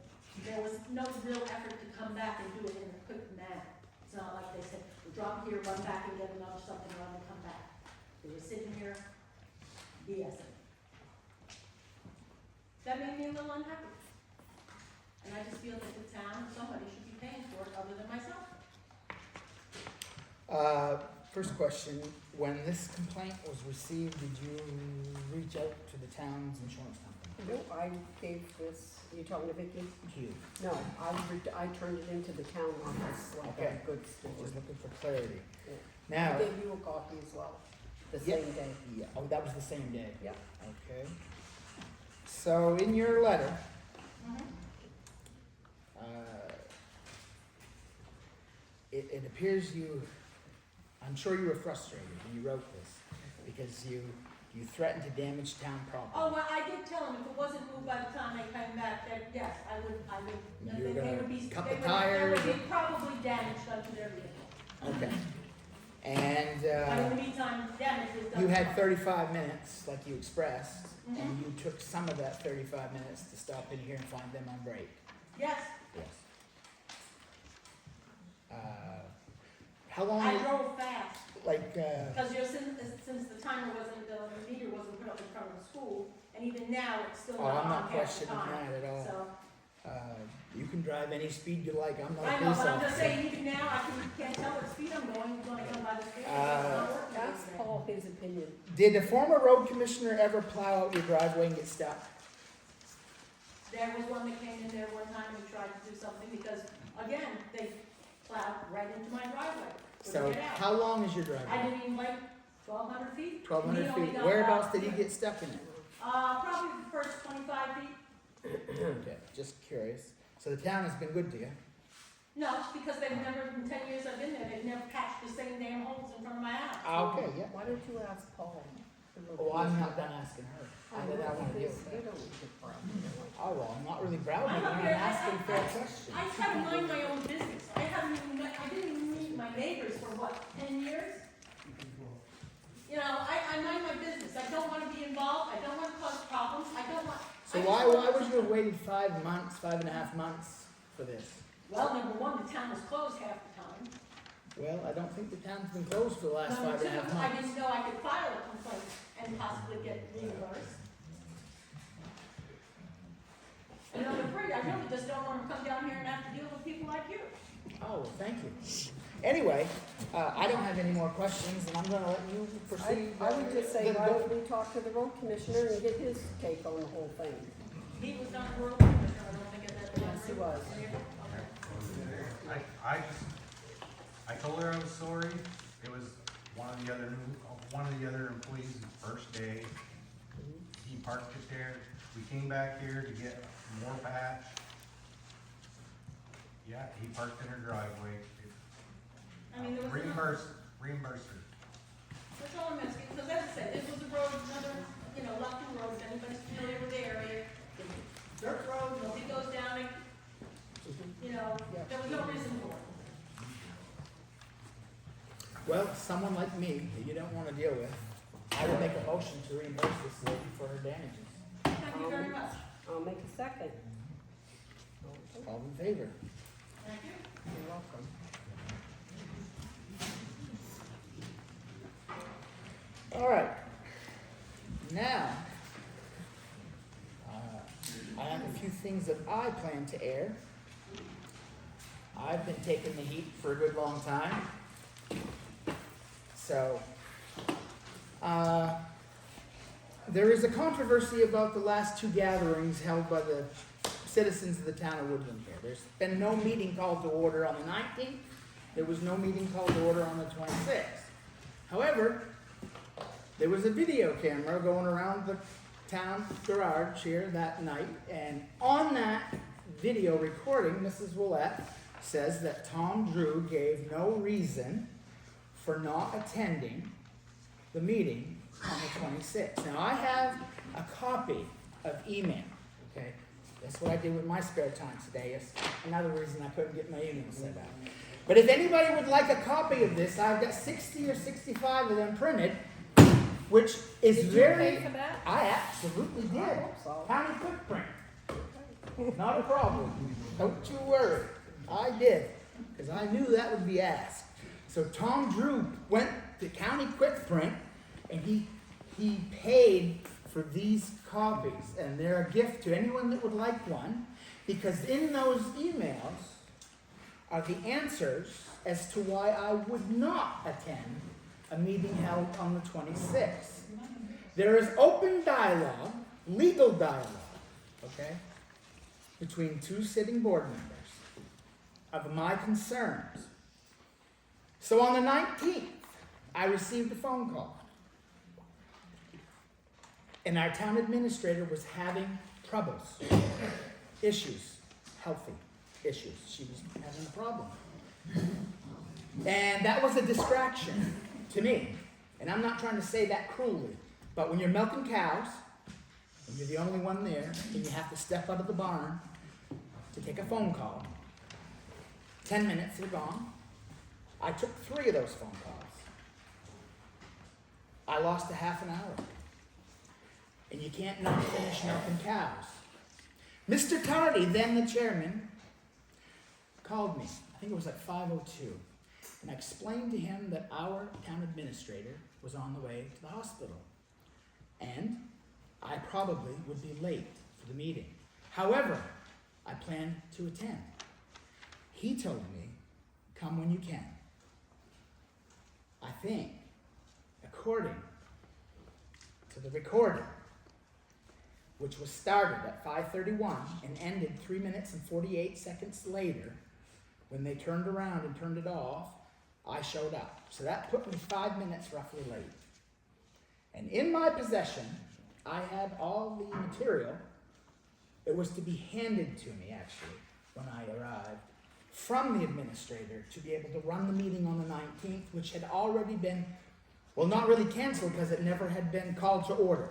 there was no real effort to come back and do it in a quick manner. It's not like they said, we'll drop here, run back and get another something, run and come back. They were sitting here BSing. That made me a little unhappy. And I just feel that the town, somebody should be paying for it other than myself. First question, when this complaint was received, did you reach out to the town's insurance company? No, I gave this, you talking to Vicky? You. No, I turned it into the town office like Okay. a good steward. Just looking for clarity. Yeah. Now. I gave you a copy as well, the Yeah. same day. Yeah, oh, that was the same day? Yep. Okay. So in your letter, it appears you, I'm sure you were frustrated when you wrote this, because you threatened to damage town property. Oh, well, I did tell them if it wasn't moved by the time they came back, that yes, I would, You were they gonna would be, cut they the would, tires there would be probably damage done to their vehicle. Okay. And, But in the meantime, damage was done. you to had mine. 35 minutes, like you expressed, and Mhm. you took some of that 35 minutes to stop in here and find them on break. Yes, Yes. How long? I drove fast, Like, because since the timer wasn't, the meter wasn't put up in front of the school, and even now, it's still oh, not I'm on not half the questioning time. that at all. So, You can drive any speed you like. I'm not a I know, police but I'm just officer. saying, even now, can't tell what speed I'm going when I come by the station. It's not working That's today. Paul, his opinion. Did a former road commissioner ever plow out your driveway and get stuck? There was one that came in there one time and tried to do something, because, again, they plowed right into my driveway. So, Couldn't get out. how long is your I driveway? didn't even like 1,200 feet. 1,200 He only feet. got Whereabouts about- did he get stuck in it? Probably the first 25 feet. Okay, just curious. So the town has been good to you? No, because they've never, in 10 years I've been there, they've never patched the same damn holes in front of my house. Okay, yeah. Why don't you ask Paul? Oh, I'm not done asking her. I know that I want to deal with You that. don't need to problem. Oh, well, I'm not really browbeating her. I'm I'm up here, asking fair questions. I try to mind my own business. I didn't even meet my neighbors for what, 10 years? You know, I mind my business. I don't want to be involved. I don't want to cause problems. I don't want. So I just why want- would you have waited 5 months, 5.5 months for this? Well, number one, the town was closed half the time. Well, I don't think the town's been closed for the last Number 5.5 two, I months. didn't know I could file a complaint and possibly get reimbursed. And number three, I really just don't want to come down here and have to deal with people like you. Oh, well, thank you. Anyway, I don't have any more questions, and I'm gonna let you proceed. I would just say, The- why don't we talk to the road commissioner and get his take on the whole thing? He was not the world commissioner, I don't think at that time. Yes, he was. Okay. I told her I was sorry. It was one of the other employees' first day. He parked it there. We came back here to get more patch. Yeah, he parked in her driveway. I mean, there was. Reimburse her. That's all I'm asking, because as I said, this was a road, another, left two roads, anybody's familiar with the area. Dirt road, nobody goes down it. There was no reason for it. Well, someone like me that you don't wanna deal with, I would make a motion to reimburse this lady for her damages. Thank you very much. I'll make a second. All in favor? Thank you. You're welcome. All right. Now, I have a few things that I plan to air. I've been taking the heat for a good long time. So, there is a controversy about the last two gatherings held by the citizens of the town of Woodland here. There's been no meeting called to order on the 19th. There was no meeting called to order on the 26th. However, there was a video camera going around the town garage here that night, and on that video recording, Mrs. Willett says that Tom Drew gave no reason for not attending the meeting on the 26th. Now, I have a copy of email, okay? That's what I did with my spare time today. It's another reason I couldn't get my email set up. But if anybody would like a copy of this, I've got 60 or 65 of them printed, which is Did you very... pay for that? I absolutely did. I hope so. County quick print. Not a problem. Don't you worry. I did, because I knew that would be asked. So Tom Drew went to County Quick Print, and he paid for these copies, and they're a gift to anyone that would like one, because in those emails are the answers as to why I would not attend a meeting held on the 26th. There is open dialogue, legal dialogue, okay, between two sitting board members of my concerns. So on the 19th, I received a phone call. And our town administrator was having troubles, issues, healthy issues. She was having a problem. And that was a distraction to me. And I'm not trying to say that cruelly, but when you're milking cows, and you're the only one there, and you have to step out of the barn to take a phone call, 10 minutes are gone. I took 3 of those phone calls. I lost a half an hour. And you can't not finish milking cows. Mr. Tardy, then the chairman, called me. I think it was at 5:02. And I explained to him that our town administrator was on the way to the hospital. And I probably would be late for the meeting. However, I plan to attend. He told me, come when you can. I think, according to the recording, which was started at 5:31 and ended 3 minutes and 48 seconds later, when they turned around and turned it off, I showed up. So that put me 5 minutes roughly late. And in my possession, I had all the material. It was to be handed to me, actually, when I arrived, from the administrator to be able to run the meeting on the 19th, which had already been, well, not really canceled because it never had been called to order.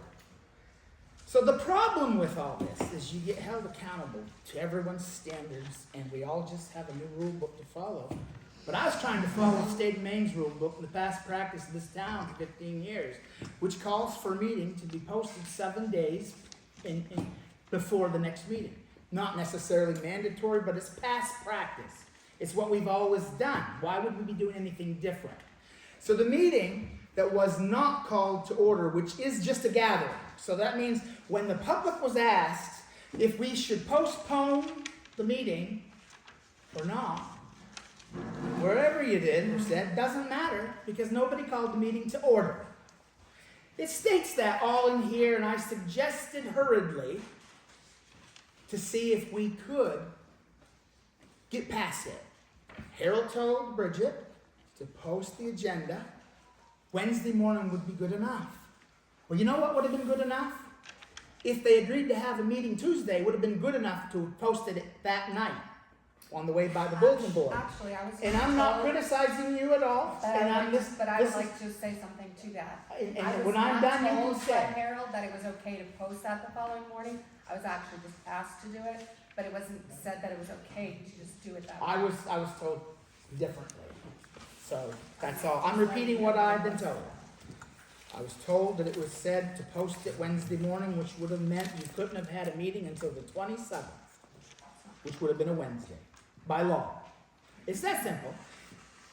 So the problem with all this is you get held accountable to everyone's standards, and we all just have a new rule book to follow. But I was trying to follow the state of Maine's rule book, the past practice of this town for 15 years, which calls for a meeting to be posted 7 days before the next meeting. Not necessarily mandatory, but it's past practice. It's what we've always done. Why would we be doing anything different? So the meeting that was not called to order, which is just a gathering. So that means when the public was asked if we should postpone the meeting or not, wherever you did or said, doesn't matter, because nobody called the meeting to order. It states that all in here, and I suggested hurriedly to see if we could get past it. Harold told Bridget to post the agenda. Wednesday morning would be good enough. Well, you know what would have been good enough? If they agreed to have a meeting Tuesday, it would have been good enough to have posted it that night on the way by the bulletin board. Actually, I was. And I'm not criticizing you at all. But And I I'm would, just, but I this would is- like to say something to that. and I was when I'm not done, you can told by say. Harold that it was okay to post that the following morning. I was actually just asked to do it, but it wasn't said that it was okay to just do it that way. I was told differently. So that's all. I'm repeating what I've been told. I was told that it was said to post it Wednesday morning, which would have meant you couldn't have had a meeting until the 27th, which would have been a Wednesday, by law. It's that simple.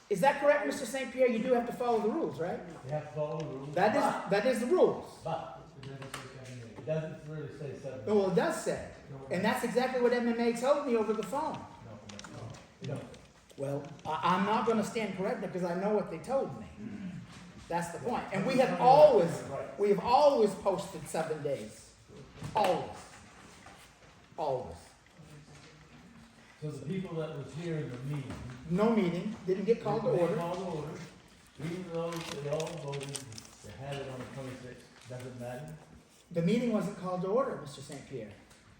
Is that correct, Mr. St. Pierre? You do have to follow the rules, right? You have to follow the rules. That is the rules. But it doesn't really say 7 days. Well, it does say. And that's exactly what MMA told me over the phone. No. Well, I'm not going to stand corrected because I know what they told me. That's the point. And we have always posted 7 days. Always. Always. So the people that was here in the meeting. No meeting, didn't get called to they order. called to order, even though they all voted to had it on the 26th, does it matter? The meeting wasn't called to order, Mr. St. Pierre.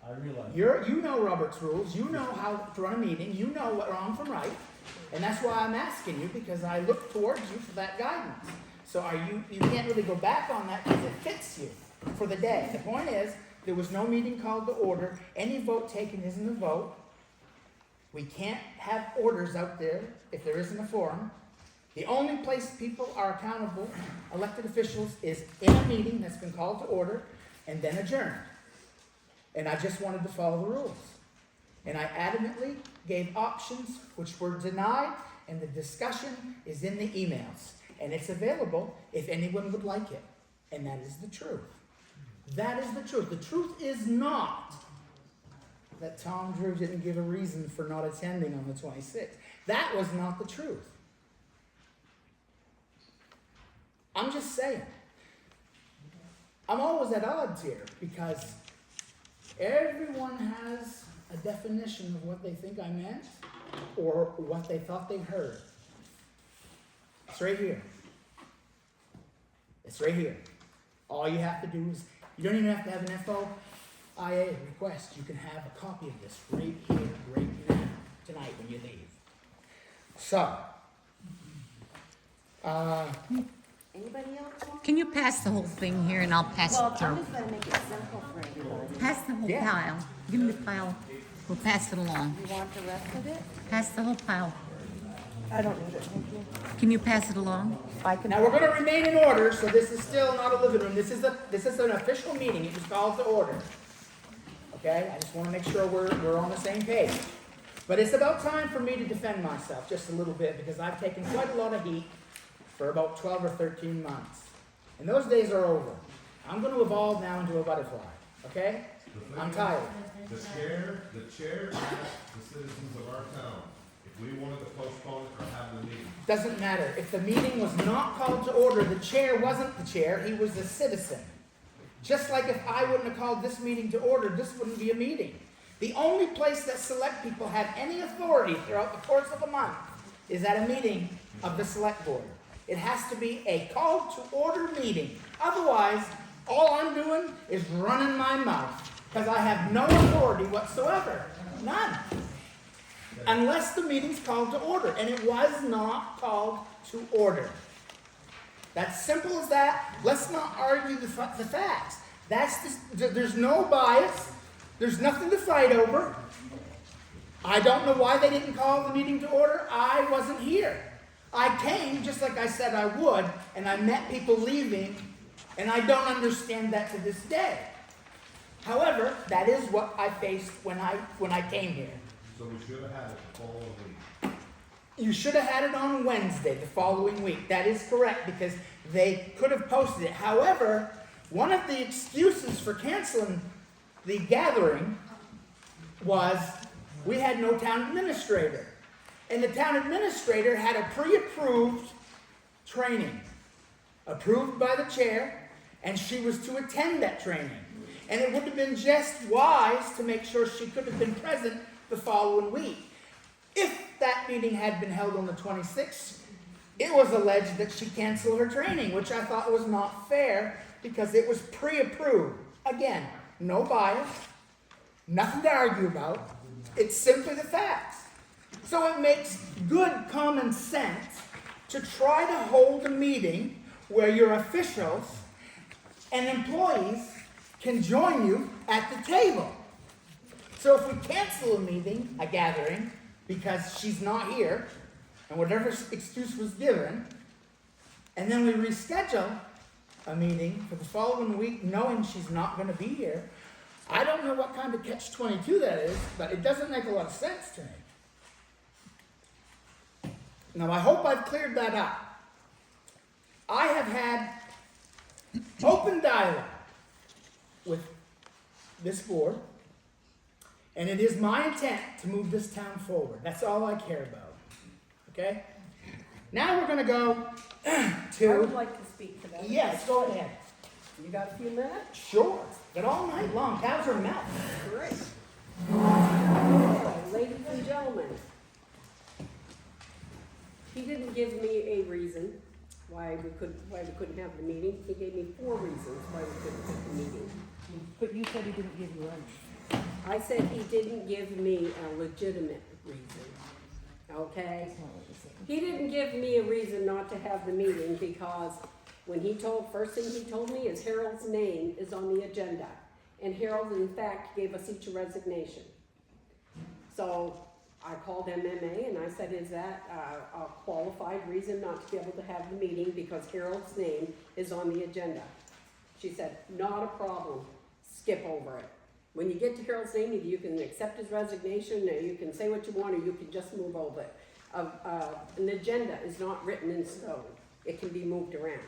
I realize. You know Robert's rules, you know how to run a meeting, you know what wrong from right, and that's why I'm asking you, because I look towards you for that guidance. So you can't really go back on that because it fits you for the day. The point is, there was no meeting called to order, any vote taken isn't a vote. We can't have orders out there if there isn't a forum. The only place people are accountable, elected officials, is in a meeting that's been called to order and then adjourned. And I just wanted to follow the rules. And I adamantly gave options which were denied, and the discussion is in the emails. And it's available if anyone would like it. And that is the truth. That is the truth. The truth is not that Tom Drew didn't give a reason for not attending on the 26th. That was not the truth. I'm just saying. I'm always at odds here because everyone has a definition of what they think I meant or what they thought they heard. It's right here. It's right here. All you have to do is, you don't even have to have an FOIA request. You can have a copy of this right here, right now, tonight when you leave. So, Anybody else want? Can you pass the whole thing here and I'll pass Well, it I'm through? just gonna make it simple for everybody. Pass the whole Yeah. pile. Give me the pile. We'll pass it along. You want the rest of it? Pass the whole pile. I don't need it, thank you. Can you pass it along? I can. now we're going to remain in order, so this is still not a living room. This is an official meeting. It was called to order. Okay? I just want to make sure we're on the same page. But it's about time for me to defend myself just a little bit because I've taken quite a lot of heat for about 12 or 13 months. And those days are over. I'm going to evolve now into a butterfly. Okay? I'm tired. The chair asked the citizens of our town if we wanted to postpone it or have the meeting. Doesn't matter. If the meeting was not called to order, the chair wasn't the chair, he was the citizen. Just like if I wouldn't have called this meeting to order, this wouldn't be a meeting. The only place that select people have any authority throughout the course of a month is at a meeting of the select board. It has to be a called to order meeting. Otherwise, all I'm doing is running my mouth because I have no authority whatsoever. None. Unless the meeting's called to order, and it was not called to order. That's simple as that. Let's not argue the facts. There's no bias. There's nothing to fight over. I don't know why they didn't call the meeting to order. I wasn't here. I came just like I said I would, and I met people leaving, and I don't understand that to this day. However, that is what I faced when I came here. So we should have had it the following week. You should have had it on Wednesday, the following week. That is correct, because they could have posted it. However, one of the excuses for canceling the gathering was we had no town administrator. And the town administrator had a pre-approved training, approved by the chair, and she was to attend that training. And it would have been just wise to make sure she could have been present the following week. If that meeting had been held on the 26th, it was alleged that she canceled her training, which I thought was not fair because it was pre-approved. Again, no bias, nothing to argue about. It's simply the facts. So it makes good common sense to try to hold a meeting where your officials and employees can join you at the table. So if we cancel a meeting, a gathering, because she's not here, and whatever excuse was given, and then we reschedule a meeting for the following week knowing she's not going to be here, I don't know what kind of catch-22 that is, but it doesn't make a lot of sense to me. Now, I hope I've cleared that up. I have had open dialogue with this board, and it is my intent to move this town forward. That's all I care about. Okay? Now we're going to go to... I would like to speak to that. Yes, go ahead. You got a few minutes? Sure. But all night long. Cows are milk. Great. Okay, ladies and gentlemen, he didn't give me a reason why we couldn't have the meeting. He gave me 4 reasons why we couldn't have the meeting. But you said he didn't give you any. I said he didn't give me a legitimate reason, okay? That's not what you said. He didn't give me a reason not to have the meeting because when first thing he told me is Harold's name is on the agenda. And Harold, in fact, gave us each a resignation. So I called MMA and I said, is that a qualified reason not to be able to have the meeting because Harold's name is on the agenda? She said, not a problem, skip over it. When you get to Harold's name, either you can accept his resignation, or you can say what you want, or you can just move over it. An agenda is not written in stone. It can be moved around.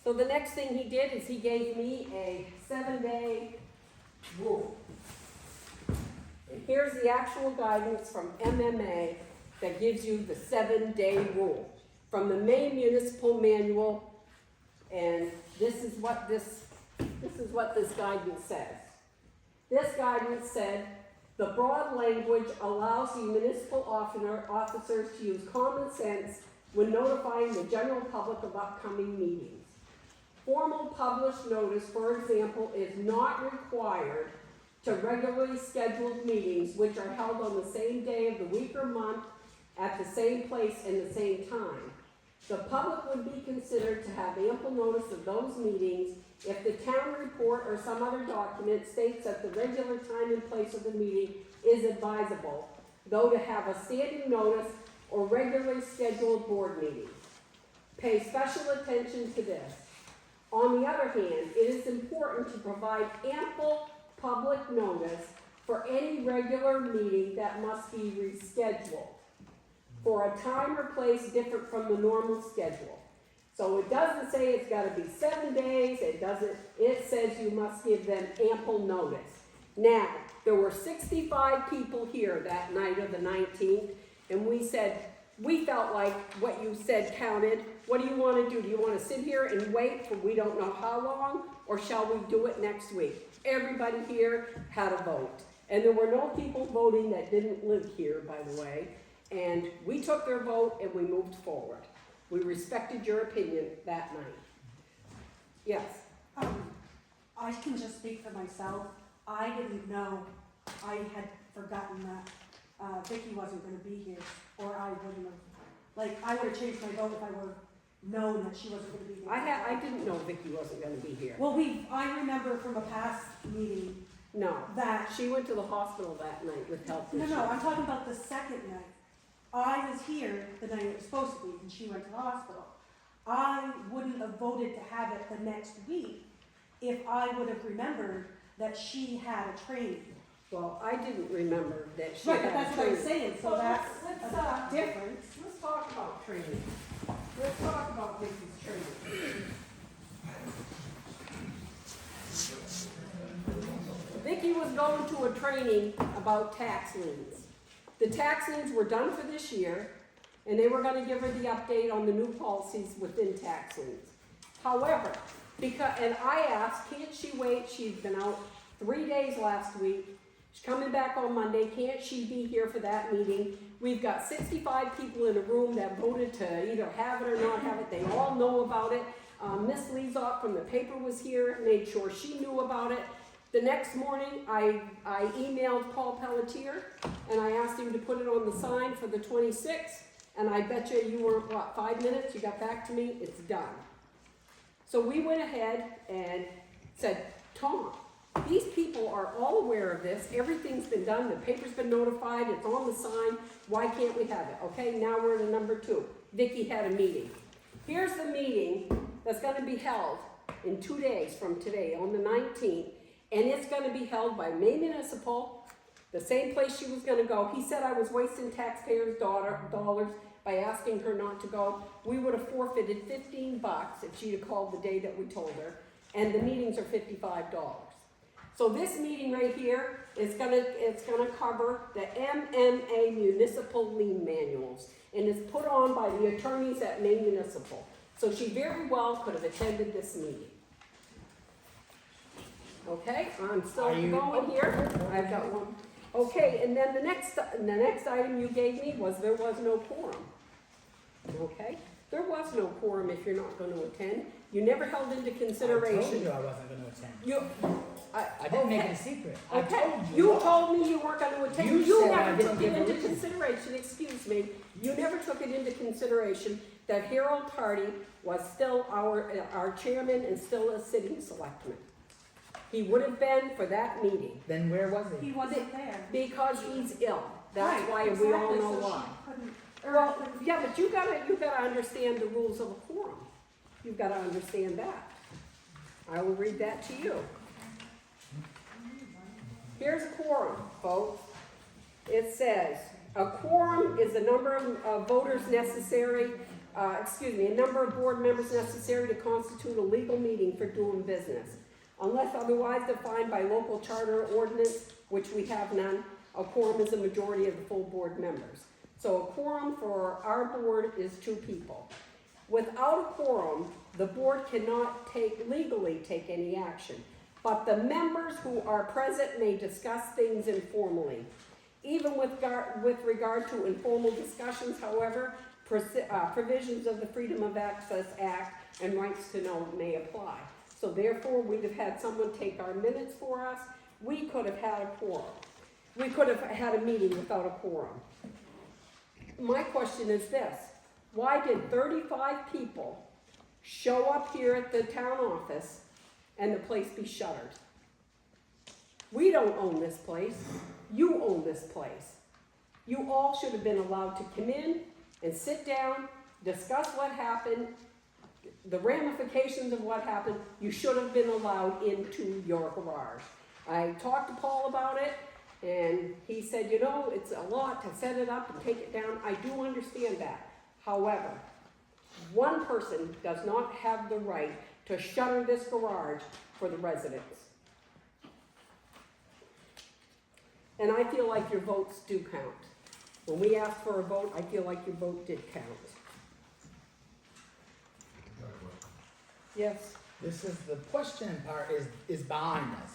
So the next thing he did is he gave me a 7-day rule. And here's the actual guidance from MMA that gives you the 7-day rule. From the Maine Municipal Manual, and this is what this guidance says. This guidance said, the broad language allows the municipal officers to use common sense when notifying the general public of upcoming meetings. Formal published notice, for example, is not required to regularly scheduled meetings which are held on the same day of the week or month at the same place and the same time. The public would be considered to have ample notice of those meetings if the town report or some other document states that the regular time and place of the meeting is advisable, though to have a standing notice or regularly scheduled board meetings. Pay special attention to this. On the other hand, it is important to provide ample public notice for any regular meeting that must be rescheduled for a time or place different from the normal schedule. So it doesn't say it's gotta be 7 days, it says you must give them ample notice. Now, there were 65 people here that night of the 19th, and we felt like what you said counted. What do you wanna do? Do you wanna sit here and wait for we don't know how long, or shall we do it next week? Everybody here had a vote. And there were no people voting that didn't live here, by the way. And we took their vote and we moved forward. We respected your opinion that night. Yes? I can just speak for myself. I didn't know, I had forgotten that Vicky wasn't gonna be here, or I wouldn't have, I would have changed my vote if I would have known that she wasn't gonna be here. I didn't know Vicky wasn't gonna be here. Well, I remember from a past meeting No, that, she went to the hospital that night with health issues. no, I'm talking about the second night. I was here the night it was supposed to be, and she went to the hospital. I wouldn't have voted to have it the next week if I would have remembered that she had a training. Well, I didn't remember that she Right, had but that's what I'm training. saying, so that's a difference. Let's talk about training. Let's talk about Vicky's training. Vicky was going to a training about tax liens. The tax liens were done for this year, and they were gonna give her the update on the new policies within tax liens. However, and I asked, can't she wait? She's been out 3 days last week. She's coming back on Monday. Can't she be here for that meeting? We've got 65 people in a room that voted to either have it or not have it. They all know about it. Miss Lezok from the paper was here, made sure she knew about it. The next morning, I emailed Paul Pelletier, and I asked him to put it on the sign for the 26th, and I bet you were, 5 minutes? You got back to me, it's done. So we went ahead and said, Tom, these people are all aware of this, everything's been done, the paper's been notified, it's on the sign, why can't we have it? Okay, now we're to number 2. Vicky had a meeting. Here's the meeting that's gonna be held in 2 days from today, on the 19th, and it's gonna be held by Maine Municipal, the same place she was gonna go. He said I was wasting taxpayers' dollars by asking her not to go. We would have forfeited $15 if she'd have called the day that we told her, and the meetings are $55. So this meeting right here is it's gonna cover the MMA municipal lien manuals, and it's put on by the attorneys at Maine Municipal. So she very well could have attended this meeting. Okay, I'm still going here. I've got one. Okay, and then the next item you gave me was there was no quorum. Okay, There was no quorum if you're not gonna attend. You never held into I told consideration. you I wasn't gonna attend. You, I didn't make it a secret. I Okay, told you. you told me you weren't gonna attend. You You said I never didn't took give it a into reason. consideration, excuse me. You never took it into consideration that Harold Tardy was still our chairman and still a sitting selectman. He would have been for that meeting, Then where was he? He wasn't there. because he's ill. That's Right, why we all exactly, know so she why. couldn't- or Well, couldn't- yeah, but you gotta understand the rules of a quorum. You've gotta understand that. I will read that to you. Here's a quorum, folks. It says, a quorum is the number of voters necessary, a number of board members necessary to constitute a legal meeting for doing business. Unless otherwise defined by local charter or ordinance, which we have none, a quorum is a majority of the full board members. So a quorum for our board is 2 people. Without a quorum, the board cannot legally take any action, but the members who are present may discuss things informally. Even with regard to informal discussions, however, provisions of the Freedom of Access Act and rights to know may apply. So therefore, we'd have had someone take our minutes for us. We could have had a quorum. We could have had a meeting without a quorum. My question is this: why did 35 people show up here at the town office and the place be shuttered? We don't own this place. You own this place. You all should have been allowed to come in and sit down, discuss what happened, the ramifications of what happened. You should have been allowed into your garage. I talked to Paul about it, and he said, it's a lot to set it up and take it down. I do understand that. However, one person does not have the right to shutter this garage for the residents. And I feel like your votes do count. When we asked for a vote, I feel like your vote did count. Yes? This is, the question part is behind us.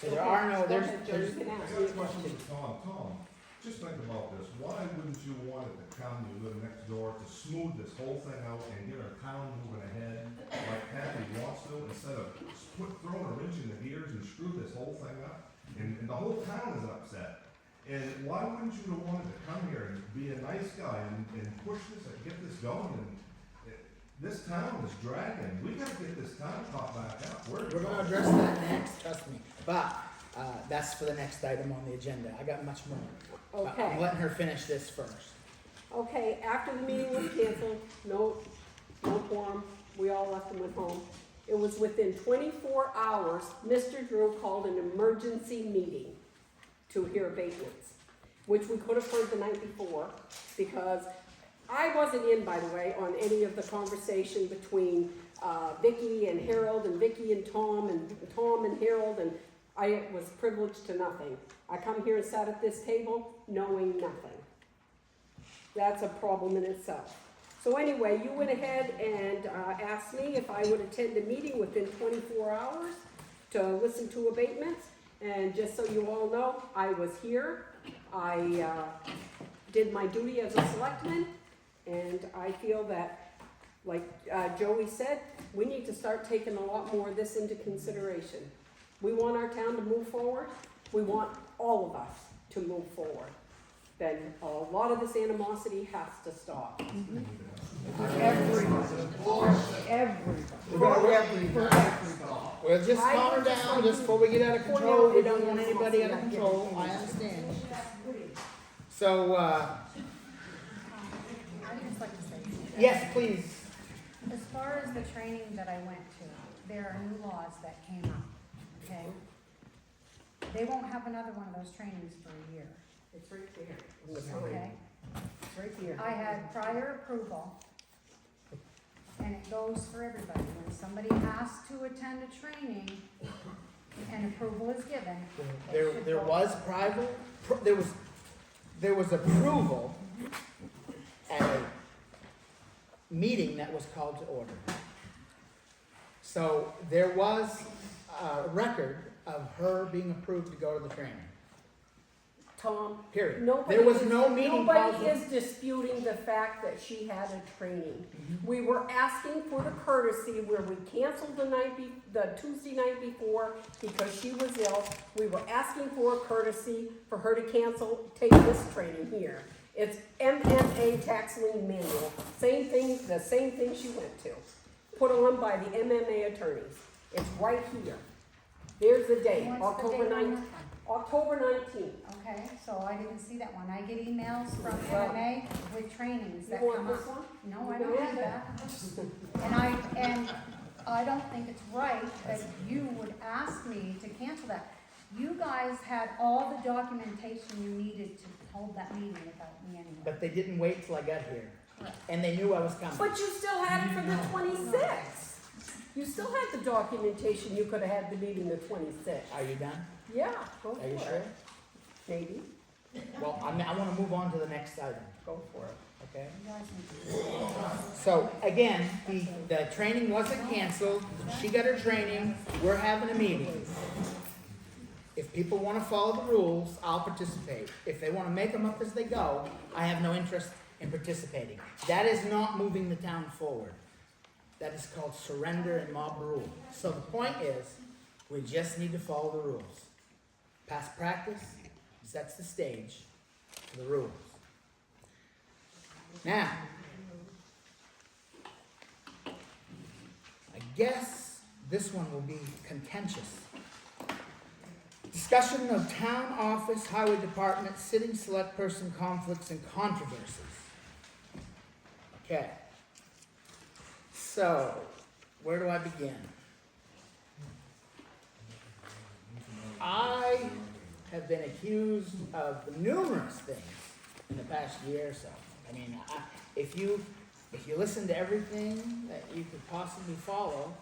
So there are no, there's, Go ahead, Joe, you can I ask got me a a question question. for Tom. Tom, just think about this. Why wouldn't you want it to come, you live next door, to smooth this whole thing out and get our town moving ahead like Kathy wants to, instead of throwing a wrench in the gears and screw this whole thing up? And the whole town is upset. And why wouldn't you have wanted to come here and be a nice guy and push this and get this going? And this town is dragging. We gotta get this town caught back up. we're gonna address that next, trust me. But, that's for the next item on the agenda. I got much more. But I'm Okay. letting her finish this first. Okay, after the meeting was canceled, no quorum, we all left and went home. It was within 24 hours, Mr. Drew called an emergency meeting to hear abatements, which we could have heard the night before, because I wasn't in, by the way, on any of the conversation between Vicky and Harold, and Vicky and Tom and Harold, and I was privileged to nothing. I come here and sat at this table knowing nothing. That's a problem in itself. So anyway, you went ahead and asked me if I would attend a meeting within 24 hours to listen to abatements. And just so you all know, I was here. I did my duty as a selectman. And I feel that, like Joey said, we need to start taking a lot more of this into consideration. We want our town to move forward. We want all of us to move forward. Then a lot of this animosity has to stop. Everybody. We'll just I calm her would just down like just to before we get out of point control. out We that don't the want anybody out of animosity control. I I get. understand. So, I'd just like to say something. yes, please. As far as the training that I went to, there are new laws that came up, okay? They won't have another one of those trainings for a year, It's right there. on the sign. okay? It's right here. I had prior approval, and it goes for everybody. When somebody asks to attend a training and approval is given, it should There go. was private, there was approval at a meeting that was called to order. So there was a record of her being approved to go to the training. Tom, period. nobody There was is- no meeting called. Nobody is disputing the fact that she had a training. Mm-hmm. We were asking for the courtesy where we canceled the Tuesday night before because she was ill. We were asking for a courtesy for her to take this training here. It's MMA tax lien manual, the same thing she went to. Put on by the MMA attorneys. It's right here. There's the date, What's the October date on 9th. that one? October 19th. Okay, so I didn't see that one. I get emails from Well, MMA with trainings that You want come this up. one? No, I You don't have need it. that. And I don't think it's right that you would ask me to cancel that. You guys had all the documentation you needed to hold that meeting without me anyway. But they didn't wait till I got here. Correct. And they knew I was coming. But you still had it for the 26th. You still had the documentation, you could have had the meeting the 26th. Are you done? Yeah, go for Are you it. sure? Maybe, Well, I want to move on to the next item, go for it. okay? You guys need to- So, again, the training wasn't canceled. She got her training. We're having a meeting. If people want to follow the rules, I'll participate. If they want to make them up as they go, I have no interest in participating. That is not moving the town forward. That is called surrender and mob rule. So the point is, we just need to follow the rules. Past practice sets the stage for the rules. Now, I guess this one will be contentious. Discussion of town office, highway department, sitting select person conflicts and controversies. Okay. So, where do I begin? I have been accused of numerous things in the past year or so. I mean, if you listen to everything that you could possibly follow,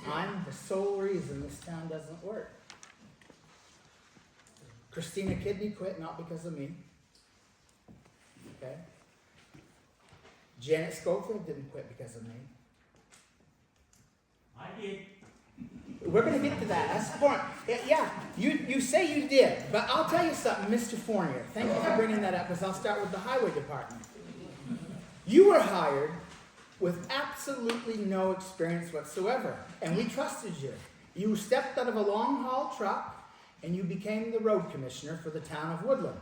I'm the sole reason this town doesn't work. Christina Kidney quit not because of me. Okay? Janet Schofield didn't quit because of me. I did. We're going to get to that. That's the point. Yeah, you say you did, but I'll tell you something, Mr. Fournier. Thank you for bringing that up, because I'll start with the highway department. You were hired with absolutely no experience whatsoever, and we trusted you. You stepped out of a long-haul truck, and you became the road commissioner for the town of Woodland.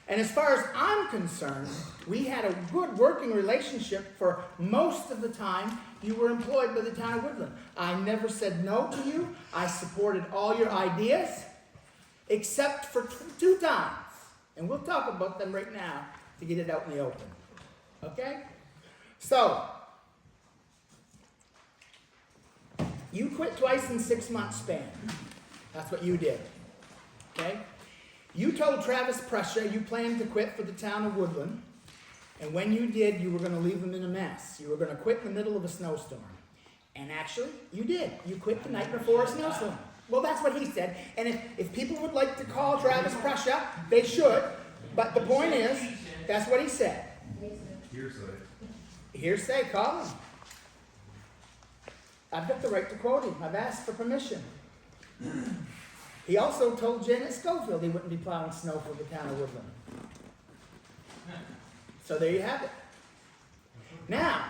And as far as I'm concerned, we had a good working relationship for most of the time you were employed by the town of Woodland. I never said no to you. I supported all your ideas, except for two times. And we'll talk about them right now to get it out in the open. Okay? So, you quit twice in 6 months span. That's what you did. Okay? You told Travis Prussia you planned to quit for the town of Woodland, and when you did, you were going to leave him in a mess. You were going to quit in the middle of a snowstorm. And actually, you did. You quit the night before a snowstorm. Well, that's what he said. And if people would like to call Travis Prussia, they should. But the point is, that's what he said. Hearsay. Hearsay, call him. I've got the right to quote him. I've asked for permission. He also told Janet Schofield he wouldn't be plowing snow for the town of Woodland. So there you have it. Now,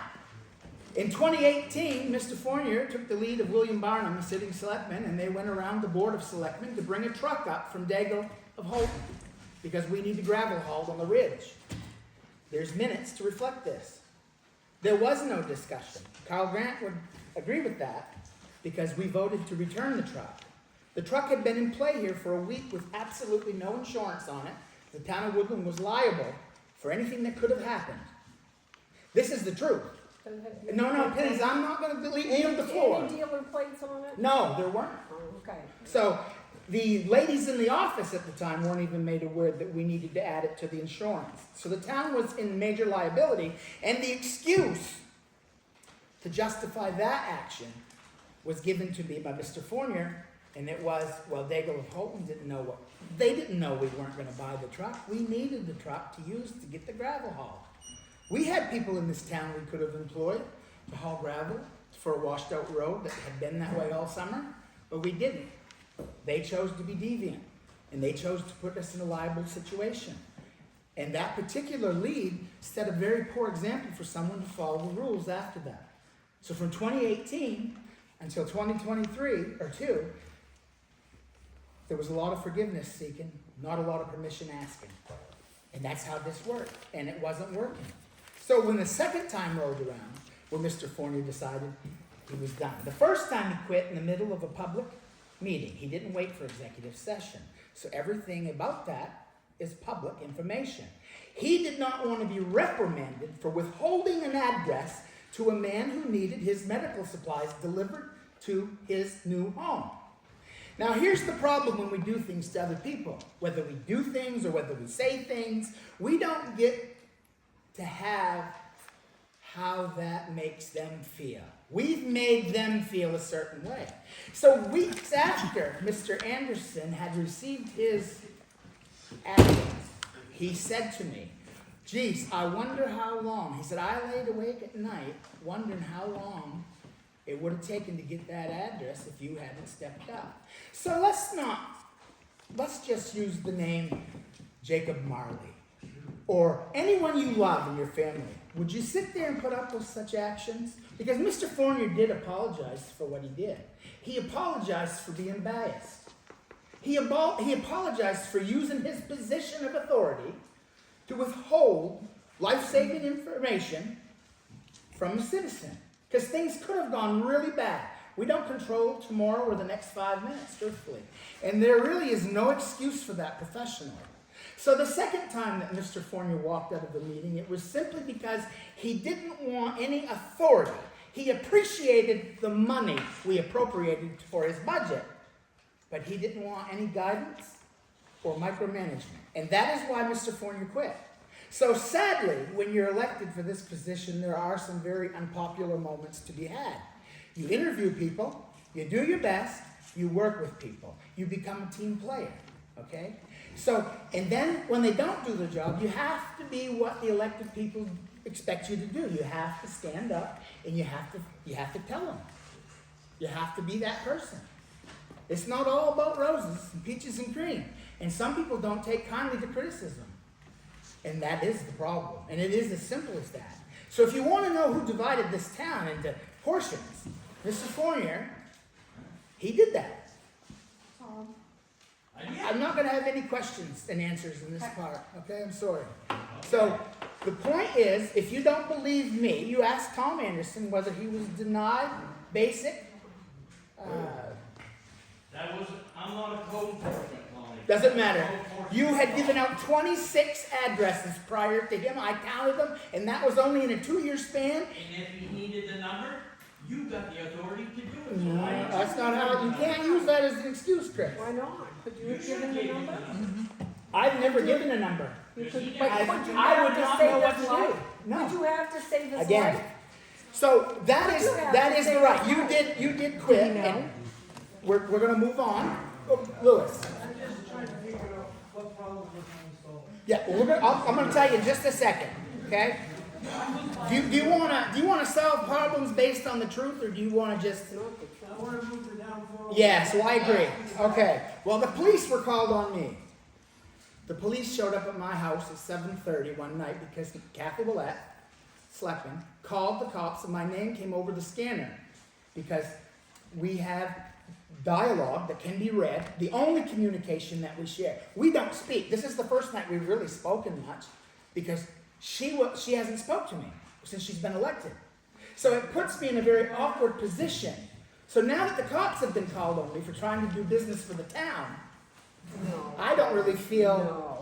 in 2018, Mr. Fournier took the lead of William Barnum, the sitting selectman, and they went around the board of selectmen to bring a truck up from Dago of Holton, because we need to gravel hauled on the ridge. There's minutes to reflect this. There was no discussion. Carl Grant would agree with that, because we voted to return the truck. The truck had been in play here for a week with absolutely no insurance on it. The town of Woodland was liable for anything that could have happened. This is the truth. No, please, I'm not going to yield the floor. Any dealer plates on it? No, there weren't. Oh, okay. So the ladies in the office at the time weren't even made aware that we needed to add it to the insurance. So the town was in major liability, and the excuse to justify that action was given to me by Mr. Fournier, and it was, well, Dago of Holton didn't know what. They didn't know we weren't going to buy the truck. We needed the truck to use to get the gravel hauled. We had people in this town we could have employed to haul gravel for a washed out road that had been that way all summer, but we didn't. They chose to be deviant. And they chose to put us in a liable situation. And that particular lead set a very poor example for someone to follow the rules after that. So from 2018 until 2023 or 2, there was a lot of forgiveness seeking, not a lot of permission asking. And that's how this worked. And it wasn't working. So when the second time rolled around, where Mr. Fournier decided he was done. The first time he quit in the middle of a public meeting. He didn't wait for executive session. So everything about that is public information. He did not want to be reprimanded for withholding an address to a man who needed his medical supplies delivered to his new home. Now here's the problem when we do things to other people. Whether we do things or whether we say things, we don't get to have how that makes them feel. We've made them feel a certain way. So weeks after Mr. Anderson had received his address, he said to me, geez, I wonder how long. He said, I laid awake at night wondering how long it would have taken to get that address if you hadn't stepped up. So let's just use the name Jacob Marley or anyone you love in your family. Would you sit there and put up with such actions? Because Mr. Fournier did apologize for what he did. He apologized for being biased. He apologized for using his position of authority to withhold life-saving information from a citizen. Because things could have gone really bad. We don't control tomorrow or the next 5 minutes, truthfully. And there really is no excuse for that professionally. So the second time that Mr. Fournier walked out of the meeting, it was simply because he didn't want any authority. He appreciated the money we appropriated for his budget, but he didn't want any guidance or micromanagement. And that is why Mr. Fournier quit. So sadly, when you're elected for this position, there are some very unpopular moments to be had. You interview people, you do your best, you work with people, you become a team player, okay? So, and then when they don't do the job, you have to be what the elected people expect you to do. You have to stand up and you have to tell them. You have to be that person. It's not all about roses and peaches and cream. And some people don't take kindly to criticism. And that is the problem. And it is as simple as that. So if you want to know who divided this town into portions, Mr. Fournier, he did that. I'm not going to have any questions and answers in this part, okay? I'm sorry. So the point is, if you don't believe me, you ask Tom Anderson whether he was denied basic. I'm not a code enforcement, Tommy. Doesn't matter. You had given out 26 addresses prior to him. I counted them, and that was only in a 2-year span. And if you needed the number, you got the authority to do it. No, that's not how. You can't use that as an excuse, Chris. Why not? Could you have given the number? I've never given a number. You could, I but could you would have to not save know what his to do. life? No. Would you have to save his Again. life? So that is the right. Right. You did quit, and we're going to move on. Oh, Lewis. I'm just trying to figure out what problems we're trying to solve. Yeah, well, I'm going to tell you in just a second. Okay. Do you want to solve problems based on the truth, or do you want to just? I want to move the downfall. Yeah, so I agree. Okay. Well, the police were called on me. The police showed up at my house at 7:30 one night because Kathy Willett, Sleppin, called the cops and my name came over the scanner because we have dialogue that can be read, the only communication that we share. We don't speak. This is the first night we've really spoken much because she hasn't spoke to me since she's been elected. So it puts me in a very awkward position. So now that the cops have been called on me for trying to do business for the town, I don't feel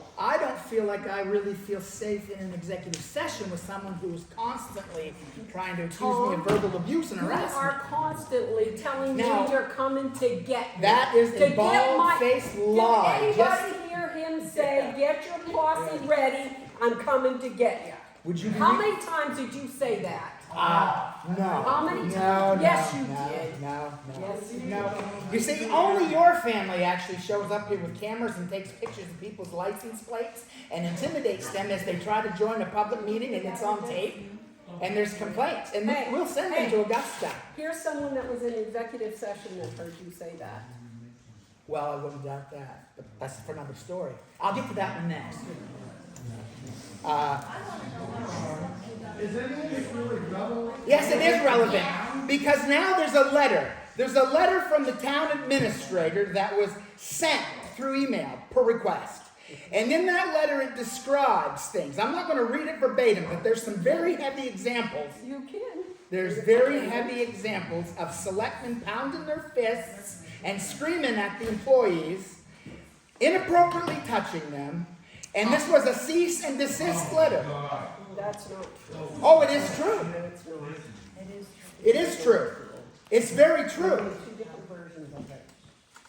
like I really feel safe in an executive session with someone who is constantly trying to accuse me of verbal abuse and You harassment. are constantly telling me Now, you're coming to get me. That is To a get my- bald-faced lie. Did anybody hear him say, get your posse ready, I'm coming to get you? Would you How believe- many times did you say that? No. How many No, times? Yes, no, you no, did. No, Yes, you no. did. You see, only your family actually shows up here with cameras and takes pictures of people's license plates and intimidates them as they try to join a public meeting and it's on tape. And there's complaints. And Hey, we'll send them hey. to Augusta. Here's someone that was in executive session that heard you say that. Well, I wouldn't doubt that, but that's for another story. I'll get to that one next. Is any of this really relevant? Yes, it is relevant, because now there's a letter. There's a letter from the town administrator that was sent through email per request. And in that letter, it describes things. I'm not going to read it verbatim, but there's some very heavy examples. You can. There's very heavy examples of selectmen pounding their fists and screaming at the employees, inappropriately touching them, and this was a cease and desist letter. That's not true. Oh, it is true. It's not. It is true. It is true. It's very true. Two different versions of it.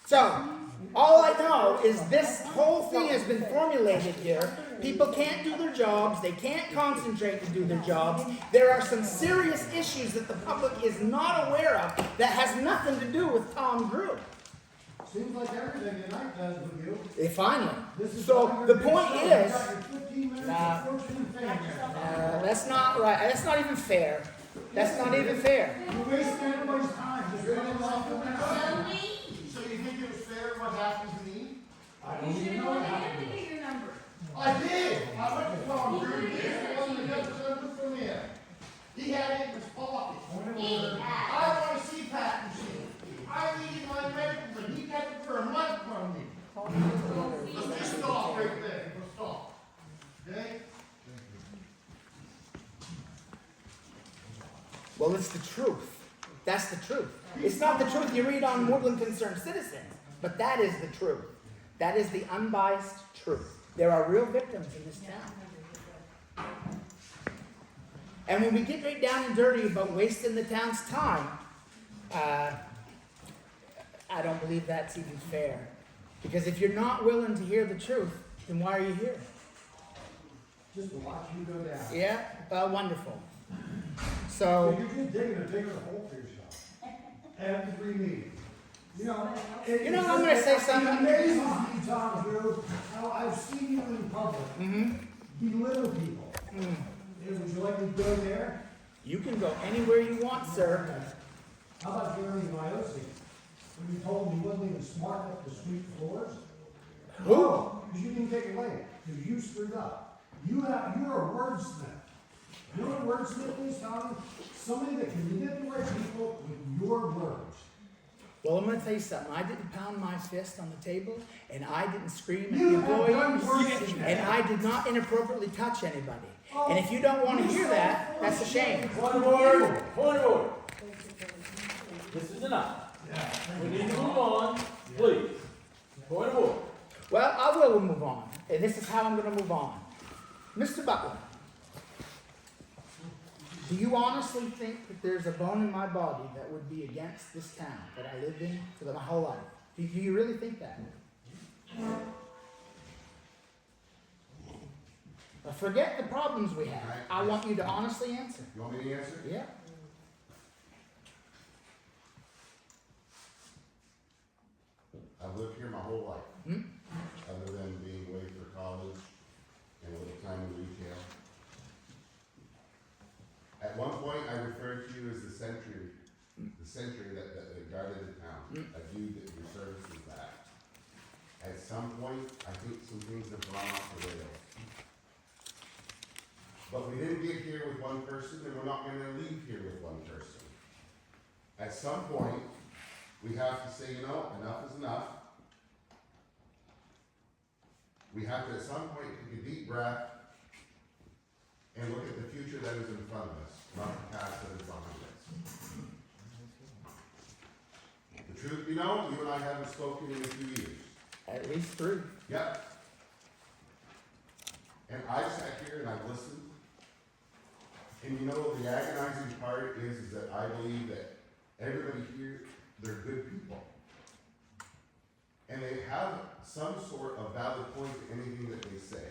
So, all I know is this whole thing has been formulated here. People can't do their jobs. They can't concentrate to do their jobs. There are some serious issues that the public is not aware of that has nothing to do with Tom Drew. Seems like everything tonight does with you. Finally. This is So all the your point show. is, You got your 15 minutes of fortune and fame. that's not right. That's not even fair. That's not even fair. You're wasting everybody's time, just running off the mouth. So you think it was fair what happened to me? I don't even know what happened. to get your number. I did. I went to Tom Drew. He's the one that got the number from him. He had it in his pocket. I want a CPAP machine. I needed my medical, and he got it for a month from me. Let's just stop right there. Let's stop. Okay? Well, it's the truth. That's the truth. It's not the truth you read on Woodland Concerned Citizens, but that is the truth. That is the unbiased truth. There are real victims in this town. And when we get right down and dirty about wasting the town's time, I don't believe that's even fair. Because if you're not willing to hear the truth, then why are you here? Just to watch you go down. Yeah? Wonderful. So So, you're just digging a bigger hole for yourself. Every meeting. You know, I'm going to say something. It amazes me, Tom Drew, how I've seen you in public belittle people. Would you like me to go there? You can go anywhere you want, sir. How about Jeremy Miosi? When you told him he wasn't even smart enough to sweep floors? Who? Because you didn't take it late, because you screwed up. You're a wordsmith. You know what a wordsmith is, Tommy? Somebody that can manipulate people with your words. Well, I'm going to tell you something. I didn't pound my fist on the table, and I didn't scream at the You have done employees, worse than and that. I did not inappropriately touch anybody. And if you don't want to hear that, that's a shame. Point of order, point of order. This is enough. We need to move on, please. Point of order. Well, I will move on, and this is how I'm going to move on. Mr. Butler, do you honestly think that there's a bone in my body that would be against this town that I lived in for my whole life? Do you really think that? Forget the problems we have. I want you to honestly answer. You want me to answer? Yeah. I've lived here my whole life, other than being away for college and a little time in retail. At one point, I referred to you as the sentry that guarded the town. I viewed that your service as that. At some point, I think some things have gone off the rails. But we didn't get here with one person, and we're not gonna leave here with one person. At some point, we have to say, enough is enough. We have to, at some point, take a deep breath and look at the future that is in front of us, not the past that is behind us. The truth be known, you and I haven't spoken in a few years. At least 3. Yep. And I've sat here and I've listened. And the agonizing part is that I believe that everybody here, they're good people. And they have some sort of valid point to anything that they say.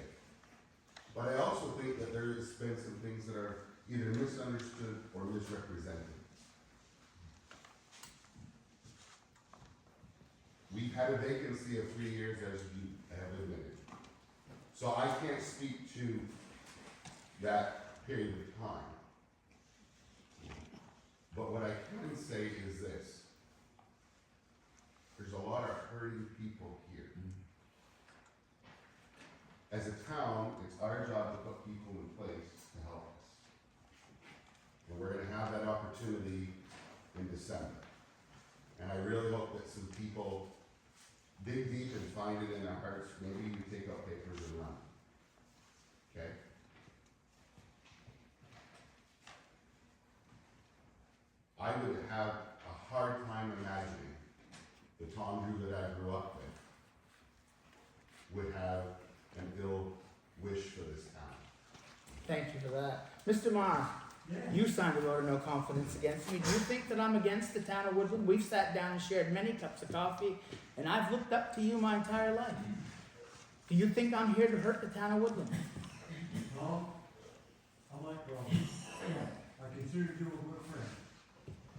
But I also think that there has been some things that are either misunderstood or misrepresented. We've had a vacancy of 3 years, as you have admitted. So I can't speak to that period of time. But what I can say is this. There's a lot of hurting people here. As a town, it's our job to put people in place to help us. And we're gonna have that opportunity in December. And I really hope that some people dig deep and find it in their hearts, maybe you take out papers and run. Okay? I would have a hard time imagining the Tom Drew that I grew up with would have an ill wish for this town. Thank you for that. Mr. Marr, you signed a vote of no confidence against me. Do you think that I'm against the town of Woodland? We've sat down and shared many cups of coffee, and I've looked up to you my entire life. Do you think I'm here to hurt the town of Woodland? No, I'm like, I consider you a good friend.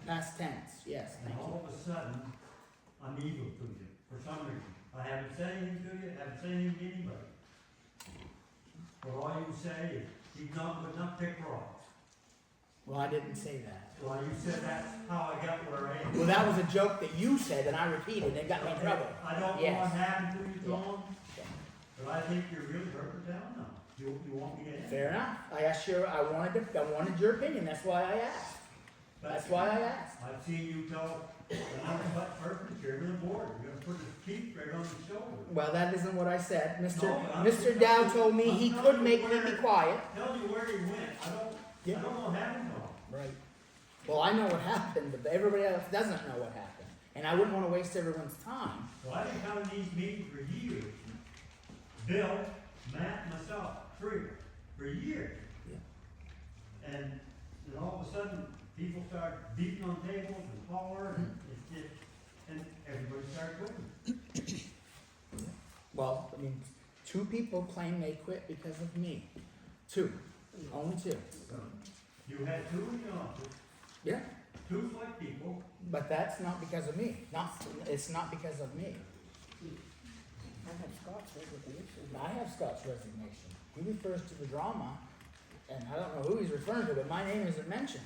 Past tense, yes, And thank you. all of a sudden, I'm evil to you, for some reason. I haven't said anything to you, haven't said anything to anybody. But all you say is, he's not good enough, pick rocks. Well, I didn't say that. Well, you said that's how I got where I am. Well, that was a joke that you said, and I repeated, and it got me in trouble. I don't know what Yes. happened to you, Yeah. Tom, but I think you're really hurting down now. You want me to end? Fair enough. I wanted your opinion, that's why I asked. That's why I asked. I've seen you tell another butt person, chairman of the board, you're gonna put his teeth right on his shoulder. Well, that isn't what I said. No, I'm- Mr. Dow told me he I'm could telling make you me be where- quiet. Tell you where he went, I don't know what happened to him. Right. Well, I know what happened, but everybody else doesn't know what happened. And I wouldn't want to waste everyone's time. So I've been coming to these meetings for years. Bill, Matt, and myself, three, for years. Yeah. And then all of a sudden, people start beating on tables and hollering, and it's just, and everybody started quitting. Well, I mean, 2 people claim they quit because of me. 2. Only 2. You had two in your office, Yeah. two select people, But that's not because of me. It's not because of me. I have Scott's resignation. I have Scott's resignation. He refers to the drama, and I don't know who he's referring to, but my name isn't mentioned.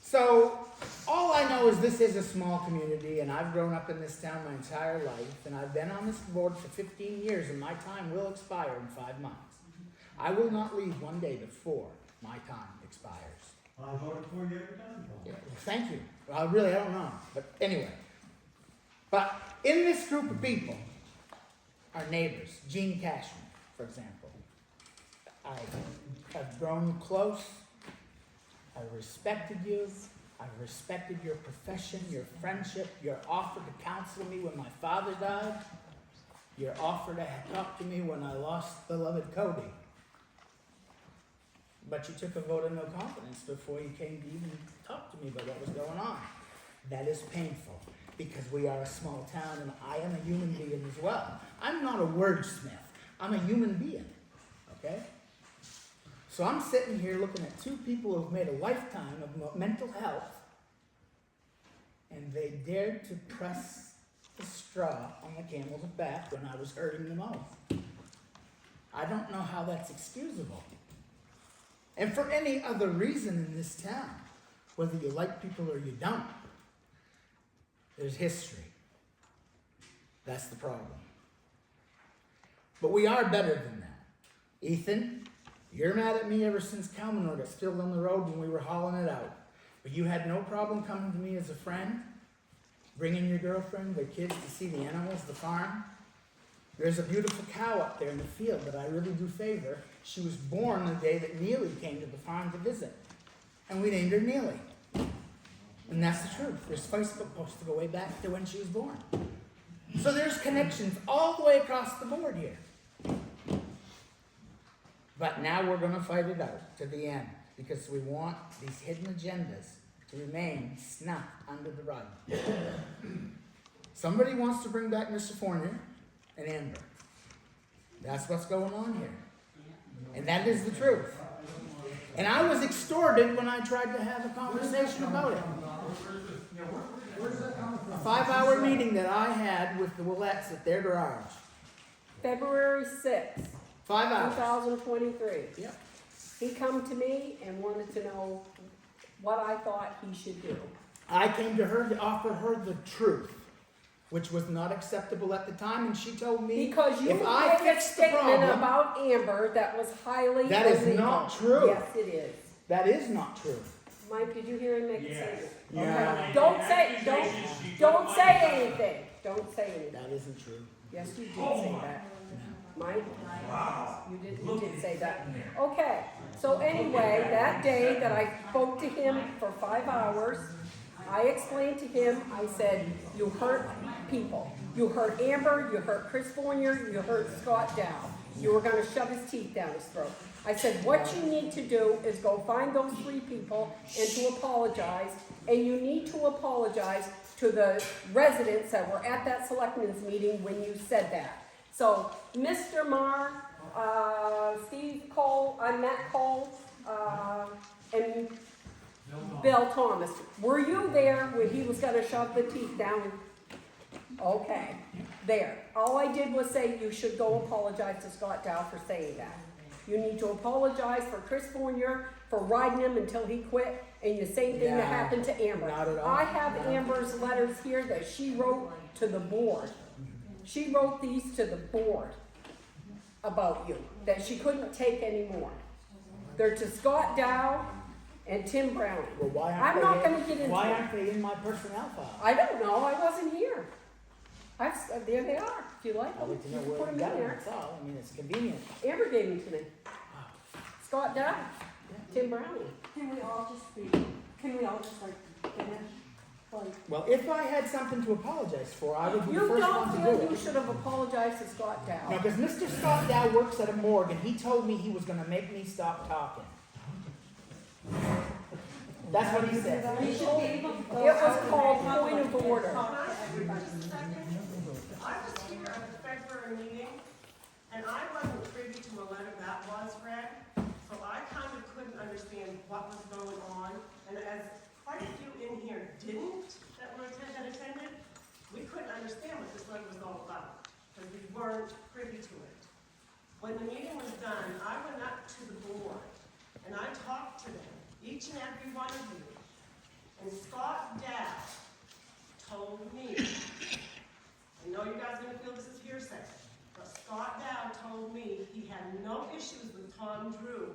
So, all I know is this is a small community, and I've grown up in this town my entire life, and I've been on this board for 15 years, and my time will expire in 5 months. I will not leave one day before my time expires. I voted for you every time, Tom. Yeah, well, thank you. Well, I don't know, but anyway. But in this group of people, our neighbors, Gene Cashman, for example, I have grown close. I respected you. I've respected your profession, your friendship, your offer to counsel me when my father died, your offer to talk to me when I lost beloved Cody. But you took a vote of no confidence before you came to even talk to me about what was going on. That is painful, because we are a small town and I am a human being as well. I'm not a wordsmith. I'm a human being, okay? So I'm sitting here looking at 2 people who've made a lifetime of mental health, and they dared to press the straw on the camel's back when I was hurting the most. I don't know how that's excusable. And for any other reason in this town, whether you like people or you don't, there's history. That's the problem. But we are better than that. Ethan, you're mad at me ever since Calmanor got spilled on the road when we were hauling it out. But you had no problem coming to me as a friend, bringing your girlfriend, the kids to see the animals, the farm. There's a beautiful cow up there in the field that I really do favor. She was born the day that Neely came to the farm to visit. And we named her Neely. And that's the truth. There's Facebook posts to go way back to when she was born. So there's connections all the way across the board here. But now we're going to fight it out to the end, because we want these hidden agendas to remain snuffed under the rug. Somebody wants to bring back Mr. Fournier and Amber. That's what's going on here. And that is the truth. And I was extorted when I tried to have a conversation about it. A 5-hour meeting that I had with the Willettes at their garage. February 6th, 5 hours. 2023. Yep. He come to me and wanted to know what I thought he should do. I came to her to offer her the truth, which was not acceptable at the time, and she told me Because you if I made a fix the statement problem, about Amber that was highly that is illegal. not true. Yes, it is. That is not true. Mike, did you hear him make a Yes. statement? Yeah. Okay. Don't say, don't say anything. Don't say anything. That isn't true. Yes, you did say that. Mike? You did say that. Okay, so anyway, that day that I spoke to him for 5 hours, I explained to him, I said, you hurt people. You hurt Amber, you hurt Chris Fournier, you hurt Scott Dow. You were gonna shove his teeth down his throat. I said, what you need to do is go find those 3 people and to apologize, and you need to apologize to the residents that were at that selectmen's meeting when you said that. So, Mr. Marr, Steve Cole, Matt Cole, and Bill Thomas, were you there when he was gonna shove the teeth down? Okay, there. All I did was say you should go apologize to Scott Dow for saying that. You need to apologize for Chris Fournier for riding him until he quit, and the same thing that Yeah, happened to Amber. not at all. I have Amber's letters here that she wrote to the board. She wrote these to the board about you, that she couldn't take anymore. They're to Scott Dow and Tim Browning. Well, why I'm aren't not they gonna get into why it. aren't they in my personnel file? I don't know, I wasn't here. There they are, if you like I'd them, like to you know can where put we them got in them, there. that's all. I mean, it's convenient. Amber gave them to me. Scott Dow, Tim Browning. Can we all just like finish? Like, Well, if I had something to apologize for, I would be the You first don't one to feel do you it. should have apologized to Scott Dow. No, because Mr. Scott Dow works at a morgue, and he told me he was gonna make me stop talking. That's what he said. we should be able to go. It was called point of order. Talk to everybody. I was here at the February meeting, and I wasn't privy to a letter that was read, so I kind of couldn't understand what was going on. And as quite a few in here didn't, that attended, we couldn't understand what this letter was all about, because we weren't privy to it. When the meeting was done, I went up to the board, and I talked to them, each and every one of you. And Scott Dow told me, I know you guys are gonna feel this is hearsay, but Scott Dow told me he had no issues with Tom Drew.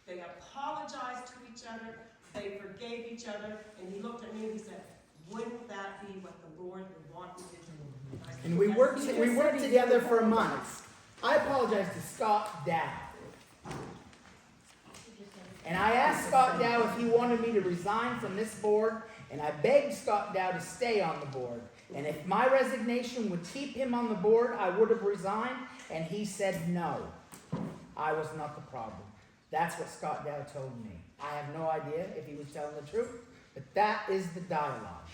They apologized to each other, they forgave each other, and he looked at me and he said, wouldn't that be what the Lord would want me to do? I said, And we "Yes, worked he we did." worked together for months. I apologized to Scott Dow. And I asked Scott Dow if he wanted me to resign from this board, and I begged Scott Dow to stay on the board. And if my resignation would keep him on the board, I would have resigned, and he said no. I was not the problem. That's what Scott Dow told me. I have no idea if he was telling the truth, but that is the dialogue.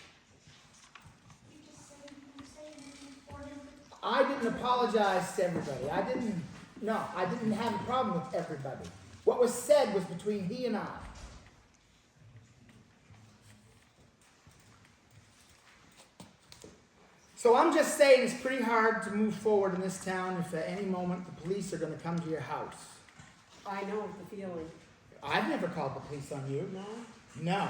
You just said you didn't say anything for him. I didn't apologize to everybody. I didn't have a problem with everybody. What was said was between he and I. So I'm just saying it's pretty hard to move forward in this town if at any moment the police are going to come to your house. I know the feeling. I've never called the police on you. No? No.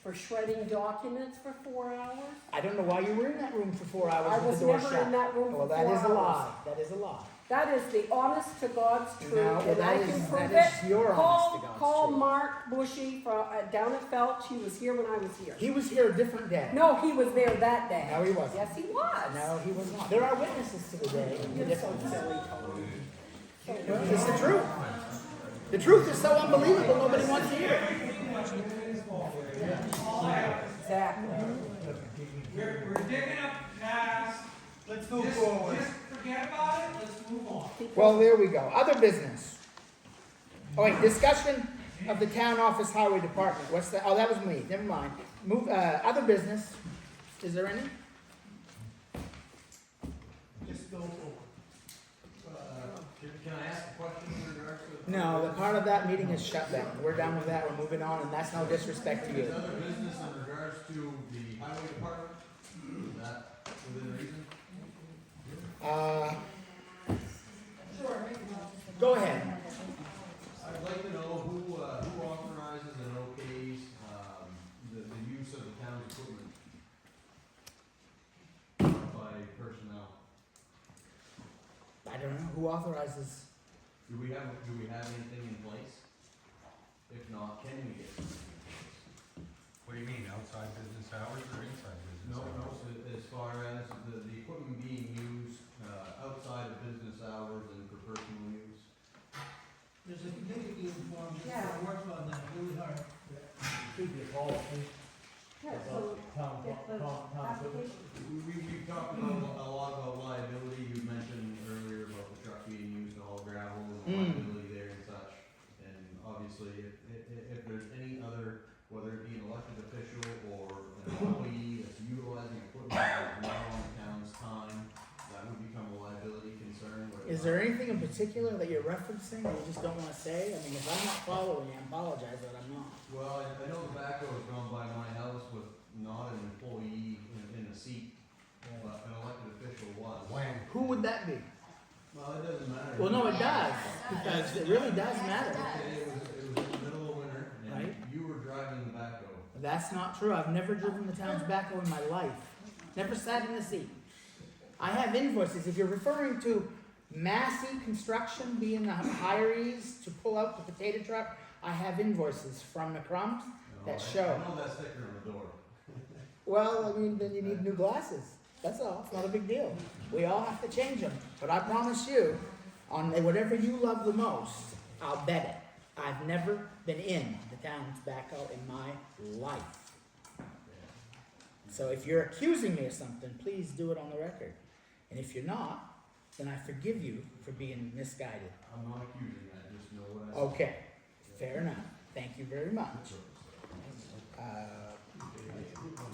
For shredding documents for 4 hours? I don't know why you were in that room for 4 hours I with was the door never shut. in that room Well, for that 4 is a hours. lie. That is a lie. That is the honest to God's truth, No, well, and I that can is- prove that is it. your honest to God's Call truth. Mark Bushy from, down at Felch, he was here when I was here. He was here a different day. No, he was there that day. No, he wasn't. Yes, he was. No, he was not. There are witnesses to the day. You're so silly, Tony. It's the truth. The truth is so unbelievable, nobody wants to hear it. Exactly. We're digging up past. Let's move forward. Just forget about it, let's move on. Well, there we go. Other business. Oh wait, discussion of the town office highway department. What's that? Oh, that was me. Never mind. Move, other business. Is there any? Just go forward. Can I ask a question in regards to? No, the part of that meeting is shut down. We're done with that. We're moving on, and that's no disrespect to Is you. other business in regards to the highway department? Is that within reason? Go ahead. I'd like to know who authorizes and okays, the use of the town's equipment. who authorizes? Do we have anything in place? If not, can we get something in place? What do you mean, outside business hours or inside business No, hours? as far as the equipment being used, outside of business hours and for personal use. There's a committee formed, Yeah. that works on that really hard. Should be a policy. Yeah, about so town- if the town- town application, We've talked about a lot about liability, you mentioned earlier about the truck being used to haul gravel and liability there and such. And obviously, if there's any other, whether it be an elected official or an employee that's utilizing equipment that's not on the town's time, that would become a liability concern. where- Is there anything in particular that you're referencing that you just don't wanna say? I mean, if I'm not following you, I apologize, but I'm not. Well, I know the backhoe has gone by my house with not an employee in the seat, but an elected official was. When? Who would that be? Well, it doesn't matter. Well, no, it does, because it really does matter. It was in the middle of winter, Right. and you were driving the backhoe. That's not true. I've never driven the town's backhoe in my life. Never sat in the seat. I have invoices. If you're referring to Massey Construction being the hirees to pull out the potato truck, I have invoices from the Crumbs that show. I know that sticker on the door. Well, I mean, then you need new glasses. That's all. It's not a big deal. We all have to change them. But I promise you, on whatever you love the most, I'll bet it. I've never been in the town's backhoe in my life. So if you're accusing me of something, please do it on the record. And if you're not, then I forgive you for being misguided. I'm not accusing, I just know what I said. Okay, fair enough. Thank you very much.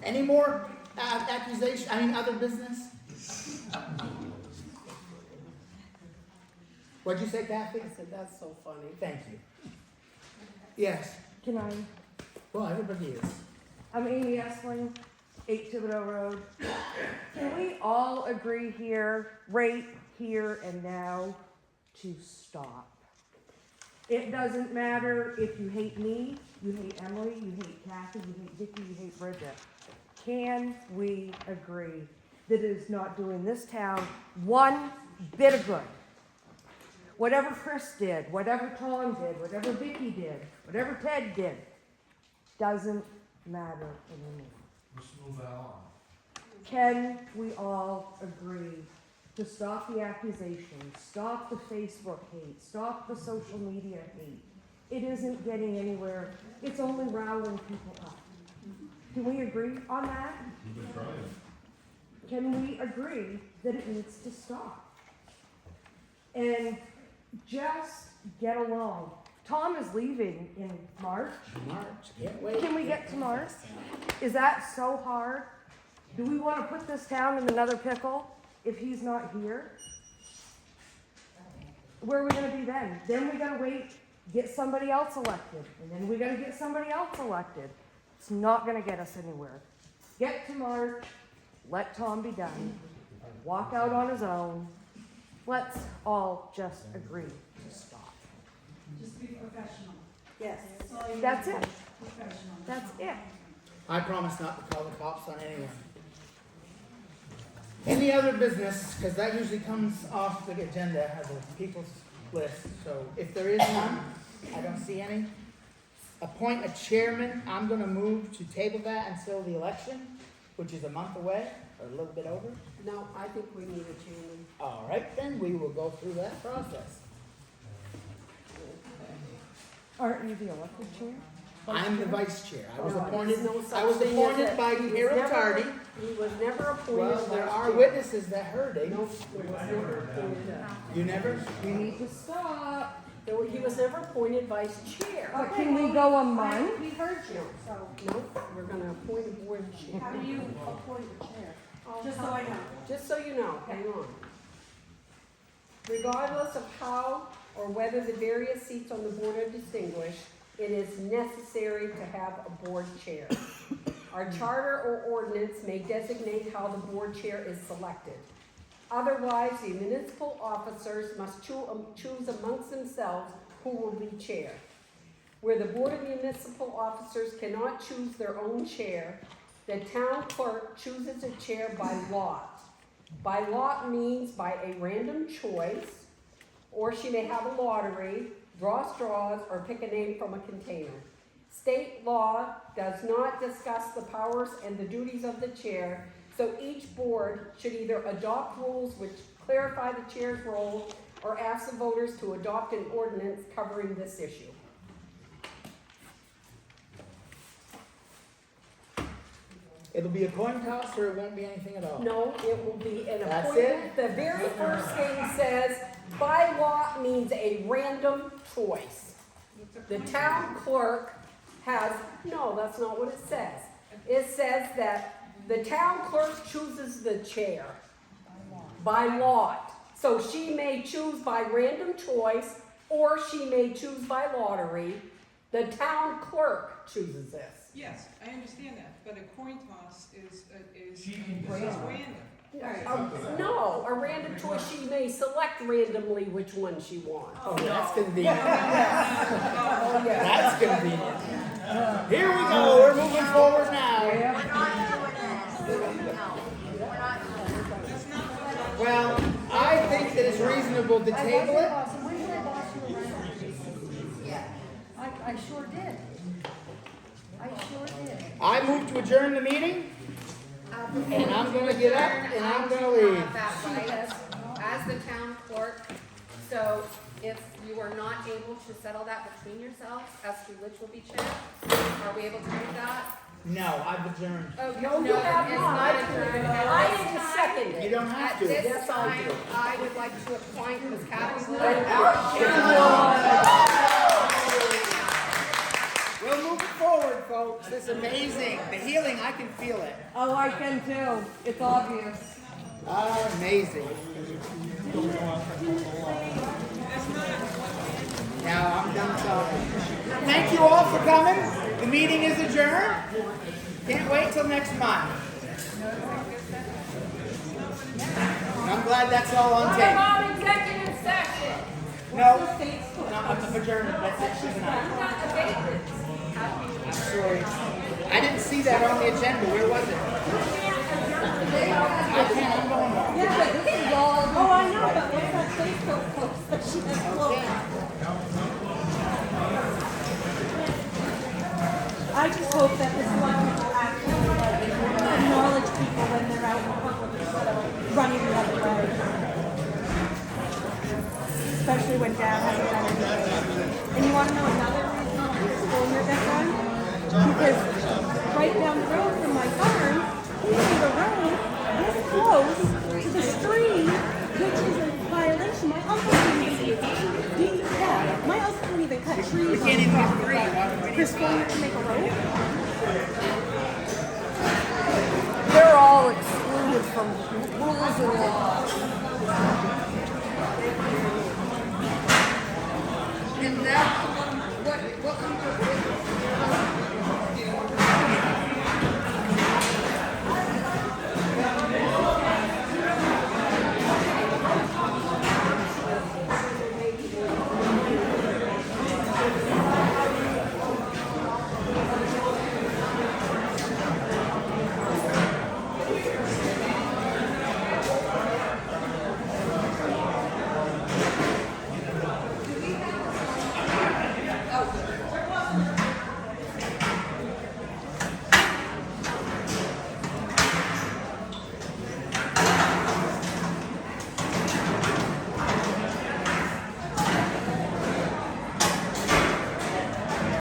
Any more accusation, other business? What'd you say, Kathy? I said, that's so funny. Thank you. Yes, Can I? well, everybody is. I'm Amy Esling, 8 Thibodeau Road. Can we all agree here, right here and now, to stop? It doesn't matter if you hate me, you hate Emily, you hate Kathy, you hate Vicky, you hate Bridget. Can we agree that it is not doing this town one bit of good? Whatever Chris did, whatever Tom did, whatever Vicky did, whatever Ted did, doesn't matter anymore. Let's move that on. Can we all agree to stop the accusations, stop the Facebook hate, stop the social media hate? It isn't getting anywhere. It's only riling people up. Can we agree on that? You've been trying. Can we agree that it needs to stop? And just get along. Tom is leaving in March. March, can't wait. Can we get to March? Is that so hard? Do we want to put this town in another pickle if he's not here? Where are we gonna be then? Then we gotta wait, get somebody else elected, and then we gotta get somebody else elected. It's not gonna get us anywhere. Get to March, let Tom be done, walk out on his own. Let's all just agree to stop. just be professional. Yes. That's it. Professional. That's it. I promise not to call the cops on anyone. Any other business, because that usually comes off the agenda as a people's list, so if there is none, I don't see any. Appoint a chairman, I'm gonna move to table that until the election, which is a month away, or a little bit over. No, I think we need a chairman. All right, then, we will go through that process. Aren't you the elected chair? I'm the vice chair. I was No, appointed, there's no such I was thing as appointed that. by He was Harold never- Tardy. He was never appointed. Well, there vice are chair. witnesses that heard it. No, there was never appointed. You never? You need to stop. He was never appointed vice chair. But can we go a month? We heard you, so, no, we're gonna appoint a board chair. How do you appoint a chair? Just so I know. Just so you know, hang on. Regardless of how or whether the various seats on the board are distinguished, it is necessary to have a board chair. Our charter or ordinance may designate how the board chair is selected. Otherwise, the municipal officers must choose amongst themselves who will be chair. Where the Board of Municipal Officers cannot choose their own chair, the town clerk chooses a chair by lot. By lot means by a random choice, or she may have a lottery, draw straws, or pick a name from a container. State law does not discuss the powers and the duties of the chair, so each board should either adopt rules which clarify the chair's role or ask the voters to adopt an ordinance covering this issue. It'll be a coin toss or it won't be anything at all? No, it will be an That's appointment. The very first thing says, by law means a random choice. The town clerk has, no, that's not what it says. It says that the town clerk chooses the chair by lot. So she may choose by random choice, or she may choose by lottery. The town clerk chooses this. Yes, I understand that, but a coin toss is She can random. No, a random choice, she may select randomly which one she wants. Oh, that's convenient. Oh, yeah. That's convenient. Here we go, we're moving forward now. We're not doing this. No, we're not doing this. Well, I think that it's reasonable to table it. When did I boss you around? Yeah. I sure did. I sure did. I move to adjourn the meeting, and I'm gonna get up and I'm gonna leave. That right as the town clerk, so if you are not able to settle that between yourselves as to which will be chair, are we able to do that? No, I've adjourned. Oh, No, you have it's not. not adjourned. I didn't second it. You don't have At to. this Yes, I time, do. I would like to appoint Ms. Kathy Wood. We're moving forward, folks. It's amazing. The healing, I can feel it. Oh, I can too. It's obvious. Amazing. Now I'm done talking. Thank you all for coming. The meeting is adjourned. Can't wait till next month. I'm glad that's all on What tape. about executive session? No, I'm adjourned. That's it. She's not. Not abatements. I'm sorry. I didn't see that on the agenda. Where was it? I can't. I'm going home. Yeah, but this is all. Oh, I know, but what's that Facebook post that she just posted? I just hope that the select people actually like acknowledge people when they're out in public instead of running the other way. Especially when Dad hasn't done anything. And you want to know another reason why the school year got done? Because right down the road from my farm, he made a road this close to the stream, which is a violation. My uncle can't even, my uncle can't even cut trees. We can't even get three. Chris wanted to make a road. They're all excluded from rules and laws. And that